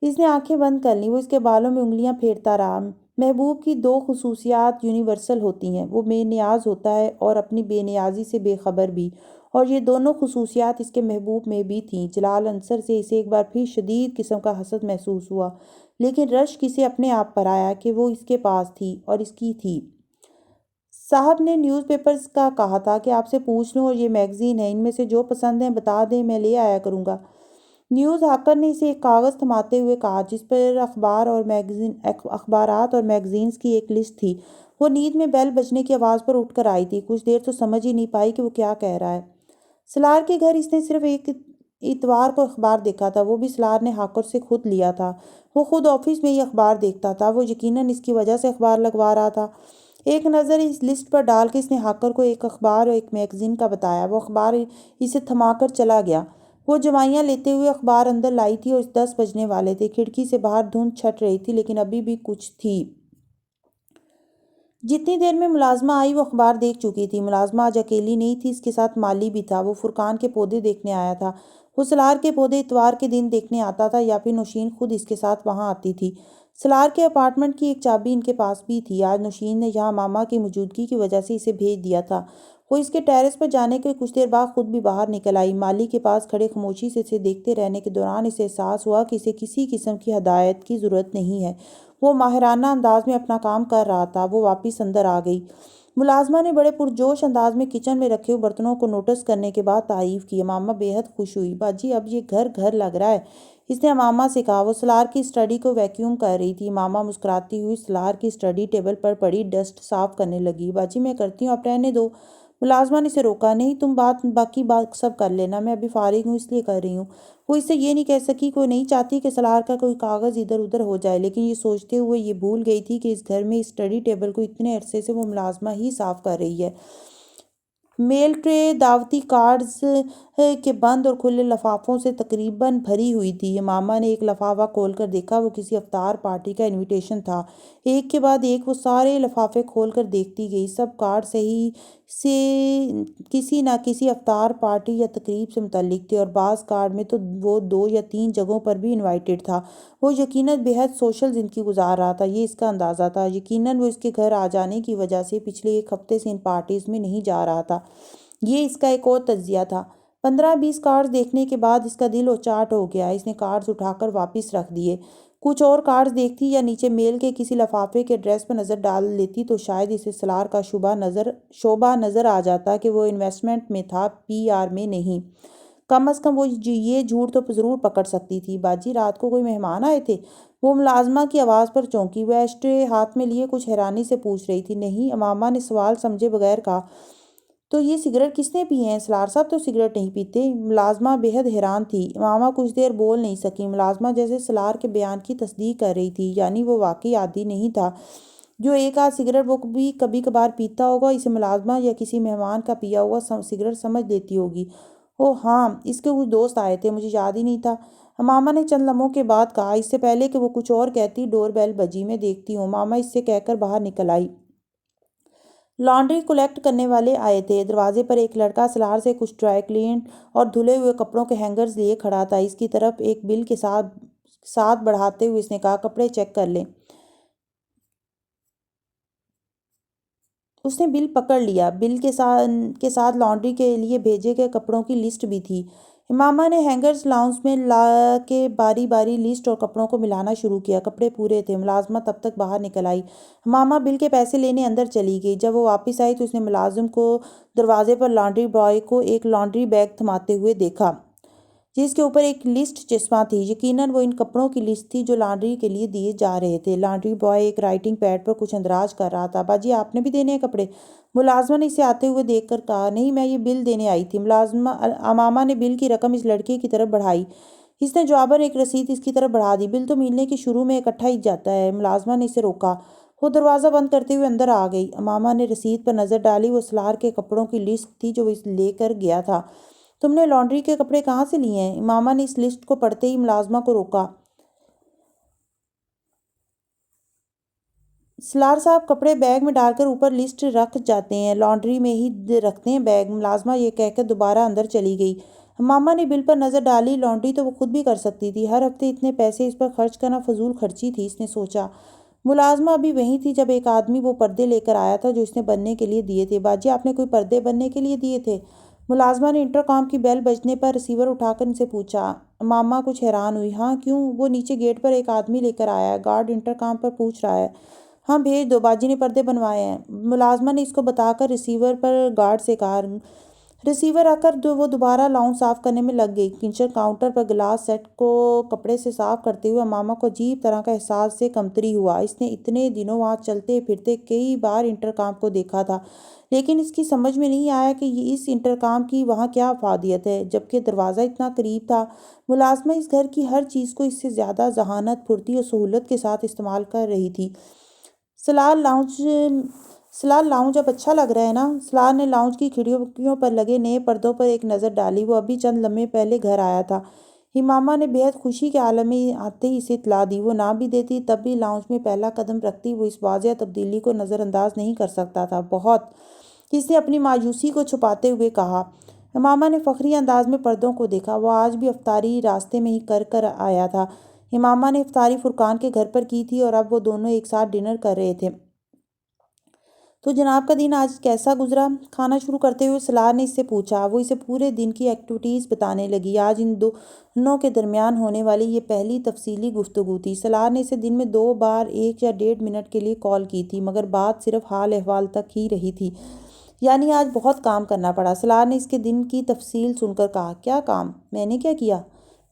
اس نے آنکھیں بند کر لیں۔ وہ اس کے بالوں میں انگلیاں پھیرتا رہا۔ محبوب کی 2 خصوصیات یونیورسل ہوتی ہیں، وہ بے نیاز ہوتا ہے اور اپنی بے نیازی سے بے خبر بھی، اور یہ دونوں خصوصیات اس کے محبوب میں بھی تھیں۔ جلال عنصر سے اسے ایک بار پھر شدید قسم کا حسد محسوس ہوا، لیکن رشک اسے اپنے آپ پر آیا کہ وہ اس کے پاس تھی اور اس کی تھی۔ صاحب نے نیوز پیپرز کا کہا تھا کہ آپ سے پوچھ لوں، اور یہ میگزین ہے، ان میں سے جو پسند ہیں بتا دیں، میں لے آیا کروں گا۔ نیوز ہاکر نے اسے ایک کاغذ تھماتے ہوئے کہا جس پر اخبارات اور میگزینز کی ایک لسٹ تھی۔ وہ نیند میں بیل بجنے کی آواز پر اٹھ کر آئی تھی۔ کچھ دیر تو سمجھ ہی نہیں پائی کہ وہ کیا کہہ رہا ہے۔ سلار کے گھر اس نے صرف ایک اتوار کو اخبار دیکھا تھا، وہ بھی سلار نے ہاکر سے خود لیا تھا۔ وہ خود آفس میں ہی اخبار دیکھتا تھا۔ وہ یقیناً اس کی وجہ سے اخبار لگوا رہا تھا۔ ایک نظر اس لسٹ پر ڈال کے اس نے ہاکر کو ایک اخبار اور ایک میگزین کا بتایا۔ وہ اخبار اسے تھما کر چلا گیا۔ وہ جوائیاں لیتے ہوئے اخبار اندر لائی تھی اور 10 بجنے والے تھے۔ کھڑکی سے باہر دھند چھٹ رہی تھی، لیکن ابھی بھی کچھ تھی۔ جتنی دیر میں ملازمہ آئی وہ اخبار دیکھ چکی تھی۔ ملازمہ آج اکیلی نہیں تھی، اس کے ساتھ مالی بھی تھا۔ وہ فرقان کے پودے دیکھنے آیا تھا۔ وہ سلار کے پودے اتوار کے دن دیکھنے آتا تھا یا پھر نوشین خود اس کے ساتھ وہاں آتی تھی۔ سلار کے اپارٹمنٹ کی ایک چابی ان کے پاس بھی تھی۔ آج نوشین نے یہاں ماما کی موجودگی کی وجہ سے اسے بھیج دیا تھا۔ وہ اس کے ٹیرس پر جانے کے کچھ دیر بعد خود بھی باہر نکل آئی۔ مالی کے پاس کھڑے خاموشی سے اسے دیکھتے رہنے کے دوران اسے احساس ہوا کہ اسے کسی قسم کی ہدایت کی ضرورت نہیں ہے۔ وہ ماہرانہ انداز میں اپنا کام کر رہا تھا۔ وہ واپس اندر آ گئی۔ ملازمہ نے بڑے پرجوش انداز میں کچن میں رکھے ہوئے برتنوں کو نوٹس کرنے کے بعد تعریف کی۔ امامہ بے حد خوش ہوئی۔ باجی اب یہ گھر گھر لگ رہا ہے، اس نے امامہ سے کہا۔ وہ سلار کی اسٹڈی کو ویکیوم کر رہی تھی۔ امامہ مسکراتی ہوئی سلار کی اسٹڈی ٹیبل پر پڑی ڈسٹ صاف کرنے لگی۔ باجی میں کرتی ہوں، آپ رہنے دو۔ ملازمہ نے اسے روکا، نہیں تم باقی بات سب کر لینا، میں ابھی فارغ ہوں اس لیے کر رہی ہوں۔ وہ اس سے یہ نہیں کہہ سکی کہ وہ نہیں چاہتی کہ سلار کا کوئی کاغذ ادھر ادھر ہو جائے، لیکن یہ سوچتے ہوئے یہ بھول گئی تھی کہ اس گھر میں اسٹڈی ٹیبل کو اتنے عرصے سے وہ ملازمہ ہی صاف کر رہی ہے۔ میل ٹرے دعوتی کارڈز کے بند اور کھلے لفافوں سے تقریباً بھری ہوئی تھی۔ امامہ نے ایک لفافہ کھول کر دیکھا، وہ کسی افطار پارٹی کا انویٹیشن تھا۔ ایک کے بعد ایک وہ سارے لفافے کھول کر دیکھتی گئی۔ سب کارڈ صحیح سے کسی نہ کسی افطار پارٹی یا تقریب سے متعلق تھے، اور بعض کارڈ میں تو وہ 2 یا 3 جگہوں پر بھی انوائٹڈ تھا۔ وہ یقیناً بہت سوشل زندگی گزار رہا تھا، یہ اس کا اندازہ تھا۔ یقیناً وہ اس کے گھر آ جانے کی وجہ سے پچھلے ایک ہفتے سے ان پارٹیز میں نہیں جا رہا تھا۔ یہ اس کا ایک اور تجزیہ تھا۔ 15-20 کارڈز دیکھنے کے بعد اس کا دل اوچاٹ ہو گیا۔ اس نے کارڈز اٹھا کر واپس رکھ دیے۔ کچھ اور کارڈز دیکھتی یا نیچے میل کے کسی لفافے کے ایڈریس پر نظر ڈال لیتی تو شاید اسے سلار کا شعبہ نظر آ جاتا کہ وہ انویسٹمنٹ میں تھا، پی آر میں نہیں۔ کم از کم وہ یہ جھوٹ تو ضرور پکڑ سکتی تھی۔ باجی، رات کو کوئی مہمان آئے تھے؟ وہ ملازمہ کی آواز پر چونکی۔ وہ ایش ٹرے ہاتھ میں لیے کچھ حیرانی سے پوچھ رہی تھی۔ نہیں، امامہ نے سوال سمجھے بغیر کہا۔ تو یہ سگریٹ کس نے پی ہیں؟ سلار صاحب تو سگریٹ نہیں پیتے۔ ملازمہ بے حد حیران تھی۔ امامہ کچھ دیر بول نہیں سکی۔ ملازمہ جیسے سلار کے بیان کی تصدیق کر رہی تھی، یعنی وہ واقعی عادی نہیں تھا۔ جو ایک آدھ سگریٹ وہ بھی کبھی کبھار پیتا ہوگا، اسے ملازمہ یا کسی مہمان کا پیا ہوا سگریٹ سمجھ لیتی ہوگی۔ اوہ ہاں، اس کے کچھ دوست آئے تھے، مجھے یاد ہی نہیں تھا، امامہ نے چند لمحوں کے بعد کہا۔ اس سے پہلے کہ وہ کچھ اور کہتی، ڈور بیل بجی۔ میں دیکھتی ہوں، امامہ اس سے کہہ کر باہر نکل آئی۔ لانڈری کلیکٹ کرنے والے آئے تھے۔ دروازے پر ایک لڑکا سلار سے کچھ ڈرائی کلین اور دھلے ہوئے کپڑوں کے ہینگرز لیے کھڑا تھا۔ اس کی طرف ایک بل کے ساتھ بڑھاتے ہوئے اس نے کہا، کپڑے چیک کر لیں۔ اس نے بل پکڑ لیا۔ بل کے ساتھ لانڈری کے لیے بھیجے گئے کپڑوں کی لسٹ بھی تھی۔ امامہ نے ہینگرز لاؤنج میں لا کے باری باری لسٹ اور کپڑوں کو ملانا شروع کیا۔ کپڑے پورے تھے۔ ملازمہ تب تک باہر نکل آئی۔ امامہ بل کے پیسے لینے اندر چلی گئی۔ جب وہ واپس آئی تو اس نے ملازم کو دروازے پر لانڈری بوائے کو ایک لانڈری بیگ تھماتے ہوئے دیکھا، جس کے اوپر ایک لسٹ چسپاں تھی۔ یقیناً وہ ان کپڑوں کی لسٹ تھی جو لانڈری کے لیے دیے جا رہے تھے۔ لانڈری بوائے ایک رائٹنگ پیڈ پر کچھ اندراج کر رہا تھا۔ باجی، آپ نے بھی دینے ہیں کپڑے؟ ملازمہ نے اسے آتے ہوئے دیکھ کر کہا۔ نہیں، میں یہ بل دینے آئی تھی۔ امامہ نے بل کی رقم اس لڑکے کی طرف بڑھائی۔ اس نے جواباً ایک رسید اس کی طرف بڑھا دی۔ بل تو ملنے کے شروع میں اکٹھا ہی جاتا ہے۔ ملازمہ نے اسے روکا۔ وہ دروازہ بند کرتے ہوئے اندر آ گئی۔ امامہ نے رسید پر نظر ڈالی۔ وہ سلار کے کپڑوں کی لسٹ تھی جو وہ لے کر گیا تھا۔ تم نے لانڈری کے کپڑے کہاں سے لیے ہیں؟ امامہ نے اس لسٹ کو پڑھتے ہی ملازمہ کو روکا۔ سلار صاحب کپڑے بیگ میں ڈال کر اوپر لسٹ رکھ جاتے ہیں، لانڈری میں ہی رکھتے ہیں بیگ۔ ملازمہ یہ کہہ کر دوبارہ اندر چلی گئی۔ امامہ نے بل پر نظر ڈالی۔ لانڈری تو وہ خود بھی کر سکتی تھی۔ ہر ہفتے اتنے پیسے اس پر خرچ کرنا فضول خرچی تھی، اس نے سوچا۔ ملازمہ ابھی وہیں تھی جب ایک آدمی وہ پردے لے کر آیا تھا جو اس نے بننے کے لیے دیے تھے۔ باجی، آپ نے کوئی پردے بننے کے لیے دیے تھے؟ ملازمہ نے انٹر کام کی بیل بجنے پر ریسیور اٹھا کر ان سے پوچھا۔ امامہ کچھ حیران ہوئی۔ ہاں، کیوں؟ وہ نیچے گیٹ پر ایک آدمی لے کر آیا ہے، گارڈ انٹر کام پر پوچھ رہا ہے۔ ہاں، بھیج دو، باجی نے پردے بنوائے ہیں، ملازمہ نے اس کو بتا کر ریسیور پر گارڈ سے کہا۔ ریسیور آ کر وہ دوبارہ لاؤنج صاف کرنے میں لگ گئی۔ کچن کاؤنٹر پر گلاس سیٹ کو کپڑے سے صاف کرتے ہوئے امامہ کو عجیب طرح کا احساس سے کمتری ہوا۔ اس نے اتنے دنوں وہاں چلتے پھرتے کئی بار انٹر کام کو دیکھا تھا، لیکن اس کی سمجھ میں نہیں آیا کہ اس انٹر کام کی وہاں کیا افادیت ہے، جبکہ دروازہ اتنا قریب تھا۔ ملازمہ اس گھر کی ہر چیز کو اس سے زیادہ ذہانت، پھرتی اور سہولت کے ساتھ استعمال کر رہی تھی۔ سلار لاؤنج اب اچھا لگ رہا ہے نا؟ سلار نے لاؤنج کی کھڑکیوں پر لگے نئے پردوں پر ایک نظر ڈالی۔ وہ ابھی چند لمحے پہلے گھر آیا تھا۔ امامہ نے بے حد خوشی کے عالم میں آتے ہی اسے اطلاع دی۔ وہ نہ بھی دیتی تب بھی لاؤنج میں پہلا قدم رکھتی وہ اس واضح تبدیلی کو نظر انداز نہیں کر سکتا تھا۔ بہت، اس نے اپنی مایوسی کو چھپاتے ہوئے کہا۔ امامہ نے فخری انداز میں پردوں کو دیکھا۔ وہ آج بھی افطاری راستے میں ہی کر آیا تھا۔ امامہ نے افطاری فرقان کے گھر پر کی تھی اور اب وہ دونوں ایک ساتھ ڈنر کر رہے تھے۔ تو جناب کا دن آج کیسا گزرا؟ کھانا شروع کرتے ہوئے سلار نے اس سے پوچھا۔ وہ اسے پورے دن کی ایکٹیویٹیز بتانے لگی۔ آج ان دونوں کے درمیان ہونے والی یہ پہلی تفصیلی گفتگو تھی۔ سلار نے اسے دن میں 2 بار 1 یا 1.5 منٹ کے لیے کال کی تھی، مگر بات صرف حال احوال تک ہی رہی تھی۔ یعنی آج بہت کام کرنا پڑا؟ سلار نے اس کے دن کی تفصیل سن کر کہا۔ کیا کام؟ میں نے کیا کیا؟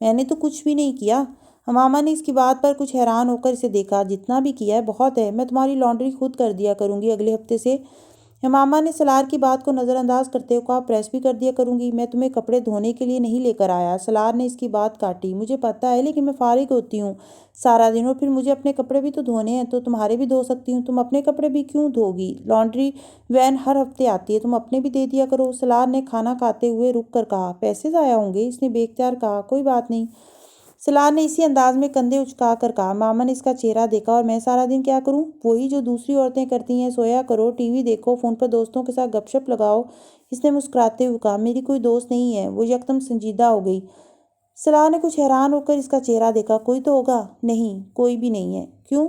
میں نے تو کچھ بھی نہیں کیا۔ امامہ نے اس کی بات پر کچھ حیران ہو کر اسے دیکھا۔ جتنا بھی کیا ہے بہت ہے، میں تمہاری لانڈری خود کر دیا کروں گی اگلے ہفتے سے۔ امامہ نے سلار کی بات کو نظر انداز کرتے ہوئے کہا، پریس بھی کر دیا کروں گی، میں تمہیں کپڑے دھونے کے لیے نہیں لے کر آیا۔ سلار نے اس کی بات کاٹی، مجھے پتہ ہے، لیکن میں فارغ ہوتی ہوں سارا دن، اور پھر مجھے اپنے کپڑے بھی تو دھونے ہیں، تو تمہارے بھی دھو سکتی ہوں۔ تم اپنے کپڑے بھی کیوں دھو گی؟ لانڈری وین ہر ہفتے آتی ہے، تم اپنے بھی دے دیا کرو۔ سلار نے کھانا کھاتے ہوئے رک کر کہا، پیسے ضائع ہوں گے؟ اس نے بے اختیار کہا، کوئی بات نہیں۔ سلار نے اسی انداز میں کندھے اچکا کر کہا۔ ماما نے اس کا چہرہ دیکھا، اور میں سارا دن کیا کروں؟ وہی جو دوسری عورتیں کرتی ہیں، سویا کرو، ٹی وی دیکھو، فون پر دوستوں کے ساتھ گپ شپ لگاؤ۔ اس نے مسکراتے ہوئے کہا، میری کوئی دوست نہیں ہے۔ وہ یکدم سنجیدہ ہو گئی۔ سلار نے کچھ حیران ہو کر اس کا چہرہ دیکھا، کوئی تو ہوگا؟ نہیں، کوئی بھی نہیں ہے۔ کیوں؟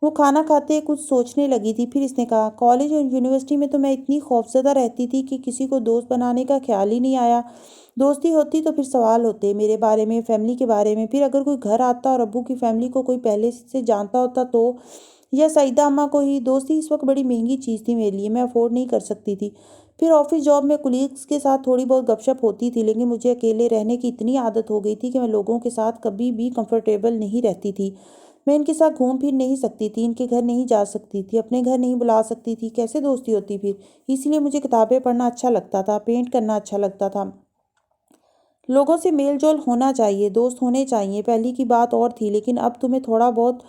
وہ کھانا کھاتے کچھ سوچنے لگی تھی، پھر اس نے کہا، کالج اور یونیورسٹی میں تو میں اتنی خوفزدہ رہتی تھی کہ کسی کو دوست بنانے کا خیال ہی نہیں آیا۔ دوستی ہوتی تو پھر سوال ہوتے میرے بارے میں، فیملی کے بارے میں، پھر اگر کوئی گھر آتا اور ابو کی فیملی کو کوئی پہلے سے جانتا ہوتا تو، یا سعیدہ اماں کو ہی۔ دوستی اس وقت بڑی مہنگی چیز تھی میرے لیے، میں افورڈ نہیں کر سکتی تھی۔ پھر آفس جاب میں کولیگز کے ساتھ تھوڑی بہت گپ شپ ہوتی تھی، لیکن مجھے اکیلے رہنے کی اتنی عادت ہو گئی تھی کہ میں لوگوں کے ساتھ کبھی بھی کمفرٹیبل نہیں رہتی تھی۔ میں ان کے ساتھ گھوم پھر نہیں سکتی تھی، ان کے گھر نہیں جا سکتی تھی، اپنے گھر نہیں بلا سکتی تھی، کیسے دوستی ہوتی پھر؟ اس لیے مجھے کتابیں پڑھنا اچھا لگتا تھا، پینٹ کرنا اچھا لگتا تھا۔ لوگوں سے میل جول ہونا چاہیے، دوست ہونے چاہیے۔ پہلی کی بات اور تھی، لیکن اب تمہیں تھوڑا بہت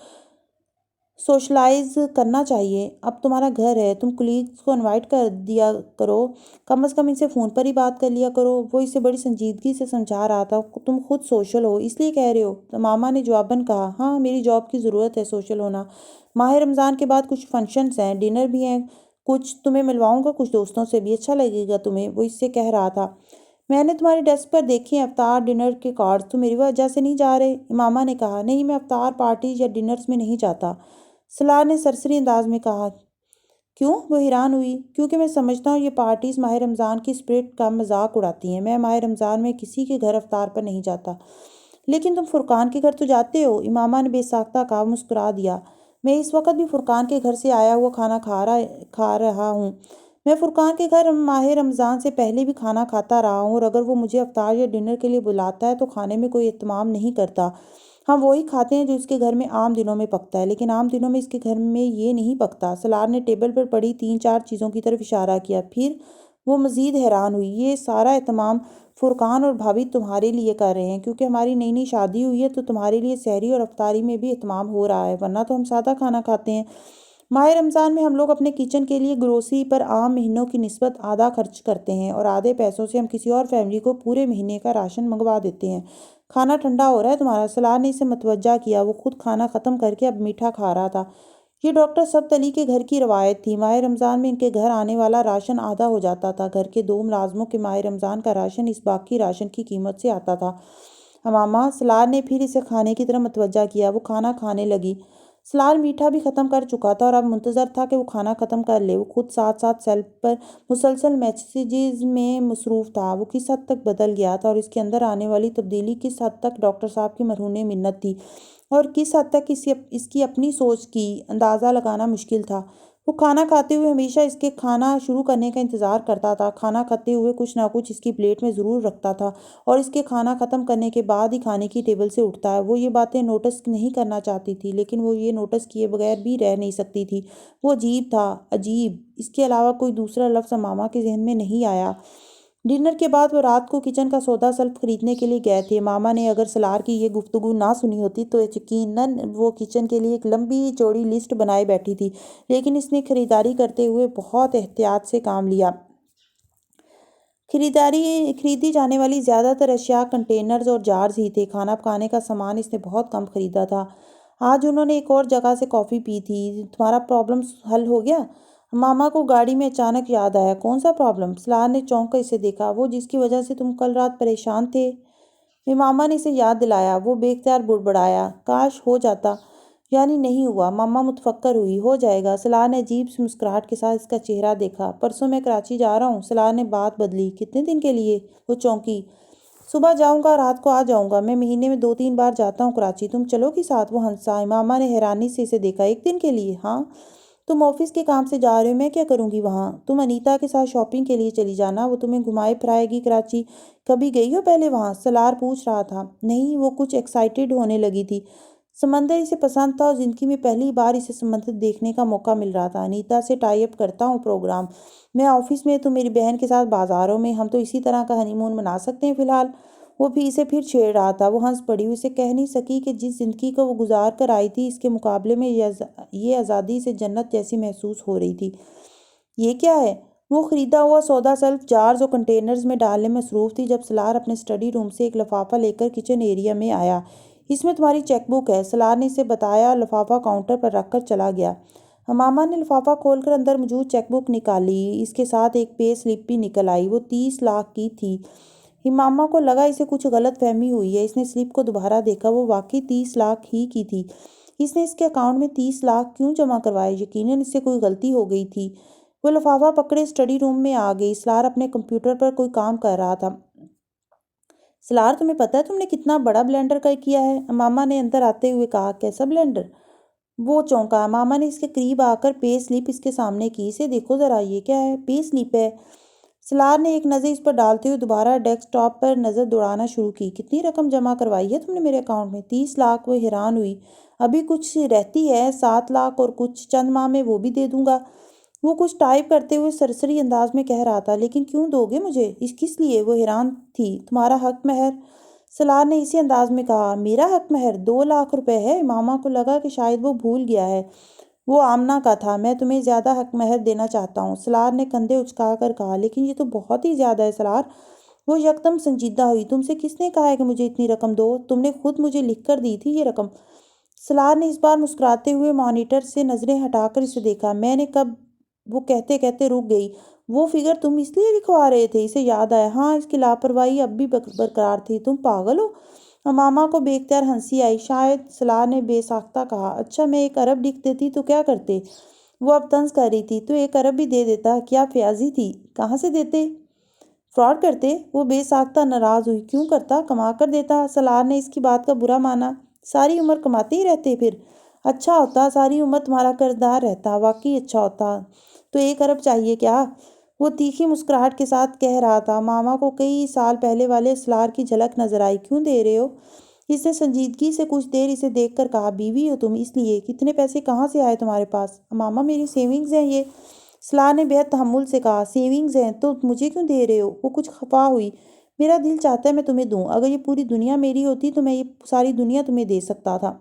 سوشلائز کرنا چاہیے۔ اب تمہارا گھر ہے، تم کولیگز کو انوائٹ کر دیا کرو، کم از کم ان سے فون پر ہی بات کر لیا کرو۔ وہ اسے بڑی سنجیدگی سے سمجھا رہا تھا، تم خود سوشل ہو، اس لیے کہہ رہے ہو؟ تو ماما نے جواباً کہا، ہاں، میری جاب کی ضرورت ہے سوشل ہونا۔ ماہ رمضان کے بعد کچھ فنکشنز ہیں، ڈنر بھی ہیں، کچھ تمہیں ملواؤں گا، کچھ دوستوں سے بھی، اچھا لگے گا تمہیں۔ وہ اس سے کہہ رہا تھا، میں نے تمہاری ڈیسک پر دیکھے ہیں افطار ڈنر کے کارڈز، تم میری وجہ سے نہیں جا رہے؟ امامہ نے کہا، نہیں، میں افطار پارٹیز یا ڈنرز میں نہیں جاتا۔ سلار نے سرسری انداز میں کہا، کیوں؟ وہ حیران ہوئی۔ کیونکہ میں سمجھتا ہوں یہ پارٹیز ماہ رمضان کی اسپرٹ کا مذاق اڑاتی ہیں۔ میں ماہ رمضان میں کسی کے گھر افطار پر نہیں جاتا۔ لیکن تم فرقان کے گھر تو جاتے ہو؟ امامہ نے بے ساختہ کہا، مسکرا دیا، میں اس وقت بھی فرقان کے گھر سے آیا ہوا کھانا کھا رہا ہوں۔ میں فرقان کے گھر ماہ رمضان سے پہلے بھی کھانا کھاتا رہا ہوں، اور اگر وہ مجھے افطار یا ڈنر کے لیے بلاتا ہے تو کھانے میں کوئی اہتمام نہیں کرتا۔ ہم وہی کھاتے ہیں جو اس کے گھر میں عام دنوں میں پکتا ہے، لیکن عام دنوں میں اس کے گھر میں یہ نہیں پکتا۔ سلار نے ٹیبل پر پڑی 3-4 چیزوں کی طرف اشارہ کیا، پھر وہ مزید حیران ہوئی، یہ سارا اہتمام فرقان اور بھابھی تمہارے لیے کر رہے ہیں، کیونکہ ہماری نئی نئی شادی ہوئی ہے تو تمہارے لیے سحری اور افطاری میں بھی اہتمام ہو رہا ہے، ورنہ تو ہم سادہ کھانا کھاتے ہیں۔ ماہ رمضان میں ہم لوگ اپنے کچن کے لیے گروسری پر عام مہینوں کی نسبت آدھا خرچ کرتے ہیں، اور آدھے پیسوں سے ہم کسی اور فیملی کو پورے مہینے کا راشن منگوا دیتے ہیں۔ کھانا ٹھنڈا ہو رہا ہے تمہارا؟ سلار نے اسے متوجہ کیا، وہ خود کھانا ختم کر کے اب میٹھا کھا رہا تھا۔ یہ ڈاکٹر سبت علی کے گھر کی روایت تھی، ماہ رمضان میں ان کے گھر آنے والا راشن آدھا ہو جاتا تھا۔ گھر کے 2 ملازموں کے ماہ رمضان کا راشن اس باقی راشن کی قیمت سے آتا تھا۔ امامہ، سلار نے پھر اسے کھانے کی طرف متوجہ کیا، وہ کھانا کھانے لگی۔ سلار میٹھا بھی ختم کر چکا تھا اور اب منتظر تھا کہ وہ کھانا ختم کر لے۔ وہ خود ساتھ ساتھ سیل پر مسلسل میسیجز میں مصروف تھا۔ وہ کس حد تک بدل گیا تھا، اور اس کے اندر آنے والی تبدیلی کس حد تک ڈاکٹر صاحب کی مرہون منت تھی، اور کس حد تک اس کی اپنی سوچ کی، اندازہ لگانا مشکل تھا۔ وہ کھانا کھاتے ہوئے ہمیشہ اس کے کھانا شروع کرنے کا انتظار کرتا تھا، کھانا کھاتے ہوئے کچھ نہ کچھ اس کی پلیٹ میں ضرور رکھتا تھا، اور اس کے کھانا ختم کرنے کے بعد ہی کھانے کی ٹیبل سے اٹھتا ہے۔ وہ یہ باتیں نوٹس نہیں کرنا چاہتی تھی، لیکن وہ یہ نوٹس کیے بغیر بھی رہ نہیں سکتی تھی۔ وہ عجیب تھا، عجیب، اس کے علاوہ کوئی دوسرا لفظ امامہ کے ذہن میں نہیں آیا۔ ڈنر کے بعد وہ رات کو کچن کا سودا سلف خریدنے کے لیے گئے تھے۔ ماما نے اگر سلار کی یہ گفتگو نہ سنی ہوتی تو یقیناً وہ کچن کے لیے ایک لمبی چوڑی لسٹ بنائے بیٹھی تھی، لیکن اس نے خریداری کرتے ہوئے بہت احتیاط سے کام لیا۔ خریدی جانے والی زیادہ تر اشیاء کنٹینرز اور جارز ہی تھے۔ کھانا پکانے کا سامان اس نے بہت کم خریدا تھا۔ آج انہوں نے ایک اور جگہ سے کافی پی تھی۔ تمہارا پرابلم حل ہو گیا؟ ماما کو گاڑی میں اچانک یاد آیا، کون سا پرابلم؟ سلار نے چونک کر اسے دیکھا، وہ جس کی وجہ سے تم کل رات پریشان تھے۔ ماما نے اسے یاد دلایا۔ وہ بے اختیار بڑبڑایا، کاش ہو جاتا، یعنی نہیں ہوا۔ ماما متفکر ہوئی، ہو جائے گا۔ سلار نے عجیب سی مسکراہٹ کے ساتھ اس کا چہرہ دیکھا۔ پرسوں میں کراچی جا رہا ہوں۔ سلار نے بات بدلی، کتنے دن کے لیے؟ وہ چونکی، صبح جاؤں گا، رات کو آ جاؤں گا، میں مہینے میں 2-3 بار جاتا ہوں کراچی، تم چلو گی ساتھ؟ وہ ہنسا۔ ماما نے حیرانی سے اسے دیکھا، 1 دن کے لیے؟ ہاں۔ تم آفس کے کام سے جا رہے ہو، میں کیا کروں گی وہاں؟ تم انیتا کے ساتھ شاپنگ کے لیے چلی جانا، وہ تمہیں گھمائے پھرائے گی کراچی۔ کبھی گئی ہو پہلے وہاں؟ سلار پوچھ رہا تھا۔ نہیں، وہ کچھ ایکسائٹڈ ہونے لگی تھی۔ سمندر اسے پسند تھا اور زندگی میں پہلی بار اسے سمندر دیکھنے کا موقع مل رہا تھا۔ انیتا سے ٹائی اپ کرتا ہوں پروگرام، میں آفس میں، تو میری بہن کے ساتھ بازاروں میں، ہم تو اسی طرح کا ہنی مون منا سکتے ہیں فی الحال۔ وہ بھی اسے پھر چھیڑ رہا تھا۔ وہ ہنس پڑی، اسے کہہ نہیں سکی کہ جس زندگی کو وہ گزار کر آئی تھی اس کے مقابلے میں یہ آزادی سے جنت جیسی محسوس ہو رہی تھی۔ یہ کیا ہے؟ وہ خریدا ہوا سودا سیلف جارز اور کنٹینرز میں ڈالنے میں مصروف تھی جب سلار اپنے اسٹڈی روم سے ایک لفافہ لے کر کچن ایریا میں آیا۔ اس میں تمہاری چیک بک ہے، سلار نے اسے بتایا اور لفافہ کاؤنٹر پر رکھ کر چلا گیا۔ امامہ نے لفافہ کھول کر اندر موجود چیک بک نکالی، اس کے ساتھ ایک پے سلپ بھی نکل آئی۔ وہ 30 لاکھ کی تھی۔ امامہ کو لگا اسے کچھ غلط فہمی ہوئی ہے۔ اس نے سلپ کو دوبارہ دیکھا، وہ واقعی 30 لاکھ ہی کی تھی۔ اس نے اس کے اکاؤنٹ میں 30 لاکھ کیوں جمع کروائے؟ یقیناً اس سے کوئی غلطی ہو گئی تھی۔ وہ لفافہ پکڑے اسٹڈی روم میں آ گئی۔ سلار اپنے کمپیوٹر پر کوئی کام کر رہا تھا۔ سلار، تمہیں پتہ ہے تم نے کتنا بڑا بلینڈر کیا ہے؟ امامہ نے اندر آتے ہوئے کہا۔ کیسا بلینڈر؟ وہ چونکا۔ امامہ نے اس کے قریب آ کر پے سلپ اس کے سامنے کی۔ اسے دیکھو ذرا، یہ کیا ہے؟ پے سلپ ہے۔ سلار نے ایک نظر اس پر ڈالتے ہوئے دوبارہ ڈیسک ٹاپ پر نظر دوڑانا شروع کی۔ کتنی رقم جمع کروائی ہے تم نے میرے اکاؤنٹ میں؟ 30 لاکھ۔ وہ حیران ہوئی۔ ابھی کچھ رہتی ہے، 7 لاکھ، اور کچھ چند ماہ میں وہ بھی دے دوں گا۔ وہ کچھ ٹائپ کرتے ہوئے سرسری انداز میں کہہ رہا تھا۔ لیکن کیوں دو گے مجھے؟ کس لیے؟ وہ حیران تھی۔ تمہارا حق مہر، سلار نے اسی انداز میں کہا۔ میرا حق مہر 2 لاکھ روپے ہے۔ امامہ کو لگا کہ شاید وہ بھول گیا ہے۔ وہ آمنہ کا تھا۔ میں تمہیں زیادہ حق مہر دینا چاہتا ہوں، سلار نے کندھے اچکا کر کہا۔ لیکن یہ تو بہت ہی زیادہ ہے سلار۔ وہ یکدم سنجیدہ ہوئی۔ تم سے کس نے کہا ہے کہ مجھے اتنی رقم دو؟ تم نے خود مجھے لکھ کر دی تھی یہ رقم۔ سلار نے اس بار مسکراتے ہوئے مانیٹر سے نظریں ہٹا کر اسے دیکھا۔ میں نے کب؟ وہ کہتے کہتے رک گئی۔ وہ فگر تم اس لیے لکھوا رہے تھے؟ اسے یاد آیا۔ ہاں، اس کی لاپرواہی اب بھی برقرار تھی۔ تم پاگل ہو؟ امامہ کو بے اختیار ہنسی آئی۔ شاید، سلار نے بے ساختہ کہا۔ اچھا، میں 1 ارب لکھ دیتی تو کیا کرتے؟ وہ اب طنز کر رہی تھی۔ تو 1 ارب بھی دے دیتا۔ کیا فیاضی تھی؟ کہاں سے دیتے؟ فراڈ کرتے؟ وہ بے ساختہ ناراض ہوئی۔ کیوں کرتا؟ کما کر دیتا۔ سلار نے اس کی بات کا برا مانا۔ ساری عمر کماتے ہی رہتے پھر؟ اچھا ہوتا ساری عمر تمہارا قرضدار رہتا، واقعی اچھا ہوتا۔ تو 1 ارب چاہیے کیا؟ وہ تیکھی مسکراہٹ کے ساتھ کہہ رہا تھا۔ ماما کو کئی سال پہلے والے سلار کی جھلک نظر آئی۔ کیوں دے رہے ہو؟ اس نے سنجیدگی سے کچھ دیر اسے دیکھ کر کہا۔ بیوی ہو تم، اس لیے۔ کتنے پیسے کہاں سے آئے تمہارے پاس؟ ماما، میری سیونگز ہیں یہ، سلار نے بہت تحمل سے کہا۔ سیونگز ہیں تو مجھے کیوں دے رہے ہو؟ وہ کچھ خفا ہوئی۔ میرا دل چاہتا ہے میں تمہیں دوں۔ اگر یہ پوری دنیا میری ہوتی تو میں یہ ساری دنیا تمہیں دے سکتا تھا،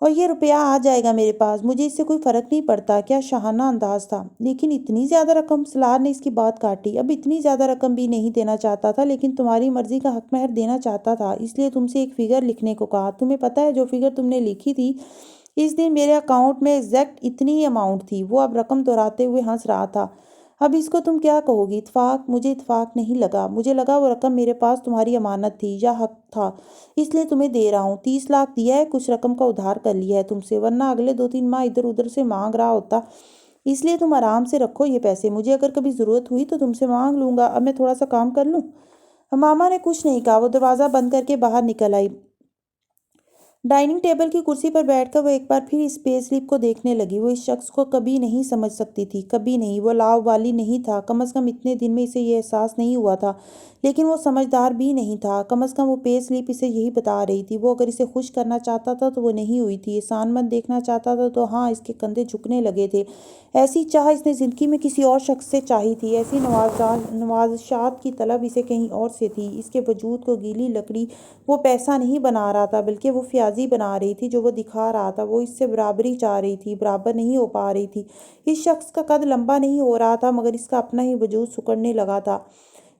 اور یہ روپیہ آ جائے گا میرے پاس، مجھے اس سے کوئی فرق نہیں پڑتا۔ کیا شاہانہ انداز تھا۔ لیکن اتنی زیادہ رقم؟ سلار نے اس کی بات کاٹی۔ اب اتنی زیادہ رقم بھی نہیں دینا چاہتا تھا، لیکن تمہاری مرضی کا حق مہر دینا چاہتا تھا، اس لیے تم سے ایک فگر لکھنے کو کہا۔ تمہیں پتہ ہے جو فگر تم نے لکھی تھی اس دن میرے اکاؤنٹ میں ایگزیکٹ اتنی ہی اماؤنٹ تھی۔ وہ اب رقم دہراتے ہوئے ہنس رہا تھا۔ اب اس کو تم کیا کہو گی؟ اتفاق؟ مجھے اتفاق نہیں لگا۔ مجھے لگا وہ رقم میرے پاس تمہاری امانت تھی یا حق تھا، اس لیے تمہیں دے رہا ہوں۔ 30 لاکھ دیا ہے، کچھ رقم کا ادھار کر لیا ہے تم سے، ورنہ اگلے 2-3 ماہ ادھر ادھر سے مانگ رہا ہوتا۔ اس لیے تم آرام سے رکھو یہ پیسے، مجھے اگر کبھی ضرورت ہوئی تو تم سے مانگ لوں گا۔ اب میں تھوڑا سا کام کر لوں؟ ماما نے کچھ نہیں کہا۔ وہ دروازہ بند کر کے باہر نکل آئی۔ ڈائننگ ٹیبل کی کرسی پر بیٹھ کر وہ ایک بار پھر اس پے سلپ کو دیکھنے لگی۔ وہ اس شخص کو کبھی نہیں سمجھ سکتی تھی، کبھی نہیں۔ وہ لاابالی نہیں تھا، کم از کم اتنے دن میں اسے یہ احساس نہیں ہوا تھا، لیکن وہ سمجھدار بھی نہیں تھا، کم از کم وہ پے سلپ اسے یہی بتا رہی تھی۔ وہ اگر اسے خوش کرنا چاہتا تھا تو وہ نہیں ہوئی تھی، احسان مند دیکھنا چاہتا تھا تو ہاں، اس کے کندھے جھکنے لگے تھے۔ ایسی چاہ اس نے زندگی میں کسی اور شخص سے چاہی تھی، ایسی نوازشات کی طلب اسے کہیں اور سے تھی۔ اس کے وجود کو گیلی لکڑی وہ پیسہ نہیں بنا رہا تھا، بلکہ وہ فیاضی بنا رہی تھی جو وہ دکھا رہا تھا۔ وہ اس سے برابری چاہ رہی تھی، برابر نہیں ہو پا رہی تھی۔ اس شخص کا قد لمبا نہیں ہو رہا تھا، مگر اس کا اپنا ہی وجود سکڑنے لگا تھا۔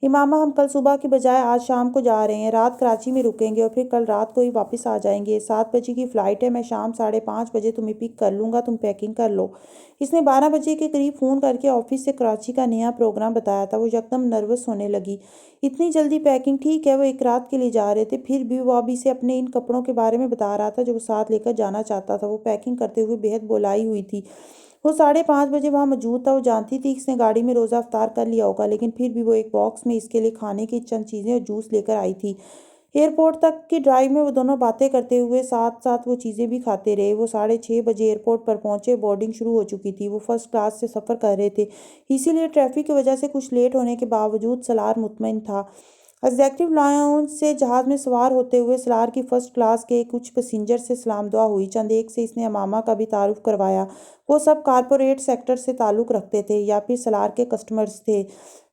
امامہ، ہم کل صبح کی بجائے آج شام کو جا رہے ہیں، رات کراچی میں رکیں گے اور پھر کل رات کو ہی واپس آ جائیں گے۔ 7 بجے کی فلائٹ ہے، میں شام 5:30 بجے تمہیں پک کر لوں گا، تم پیکنگ کر لو۔ اس نے 12 بجے کے قریب فون کر کے آفس سے کراچی کا نیا پروگرام بتایا تھا۔ وہ یکدم نروس ہونے لگی۔ اتنی جلدی پیکنگ؟ ٹھیک ہے، وہ 1 رات کے لیے جا رہے تھے، پھر بھی وہ اب اسے اپنے ان کپڑوں کے بارے میں بتا رہا تھا جو وہ ساتھ لے کر جانا چاہتا تھا۔ وہ پیکنگ کرتے ہوئے بہت بولائی ہوئی تھی۔ وہ 5:30 بجے وہاں موجود تھا۔ وہ جانتی تھی کہ اس نے گاڑی میں روزہ افطار کر لیا ہوگا، لیکن پھر بھی وہ ایک باکس میں اس کے لیے کھانے کی چند چیزیں اور جوس لے کر آئی تھی۔ ایئرپورٹ تک کی ڈرائیو میں وہ دونوں باتیں کرتے ہوئے ساتھ ساتھ وہ چیزیں بھی کھاتے رہے۔ وہ 6:30 بجے ایئرپورٹ پر پہنچے۔ بورڈنگ شروع ہو چکی تھی۔ وہ فرسٹ کلاس سے سفر کر رہے تھے، اسی لیے ٹریفک کی وجہ سے کچھ لیٹ ہونے کے باوجود سلار مطمئن تھا۔ ایگزیکٹو لاؤنج سے جہاز میں سوار ہوتے ہوئے سلار کی فرسٹ کلاس کے کچھ پیسنجر سے سلام دعا ہوئی۔ چند ایک سے اس نے امامہ کا بھی تعارف کروایا۔ وہ سب کارپوریٹ سیکٹر سے تعلق رکھتے تھے یا پھر سلار کے کسٹمرز تھے۔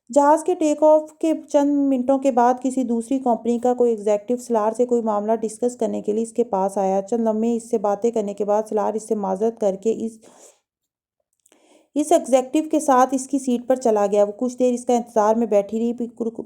جہاز کے ٹیک آف کے چند منٹوں کے بعد کسی دوسری کمپنی کا کوئی ایگزیکٹو سلار سے کوئی معاملہ ڈسکس کرنے کے لیے اس کے پاس آیا۔ چند لمحے اس سے باتیں کرنے کے بعد سلار اس سے معذرت کر کے اس ایگزیکٹو کے ساتھ اس کی سیٹ پر چلا گیا۔ وہ کچھ دیر اس کا انتظار میں بیٹھی رہی،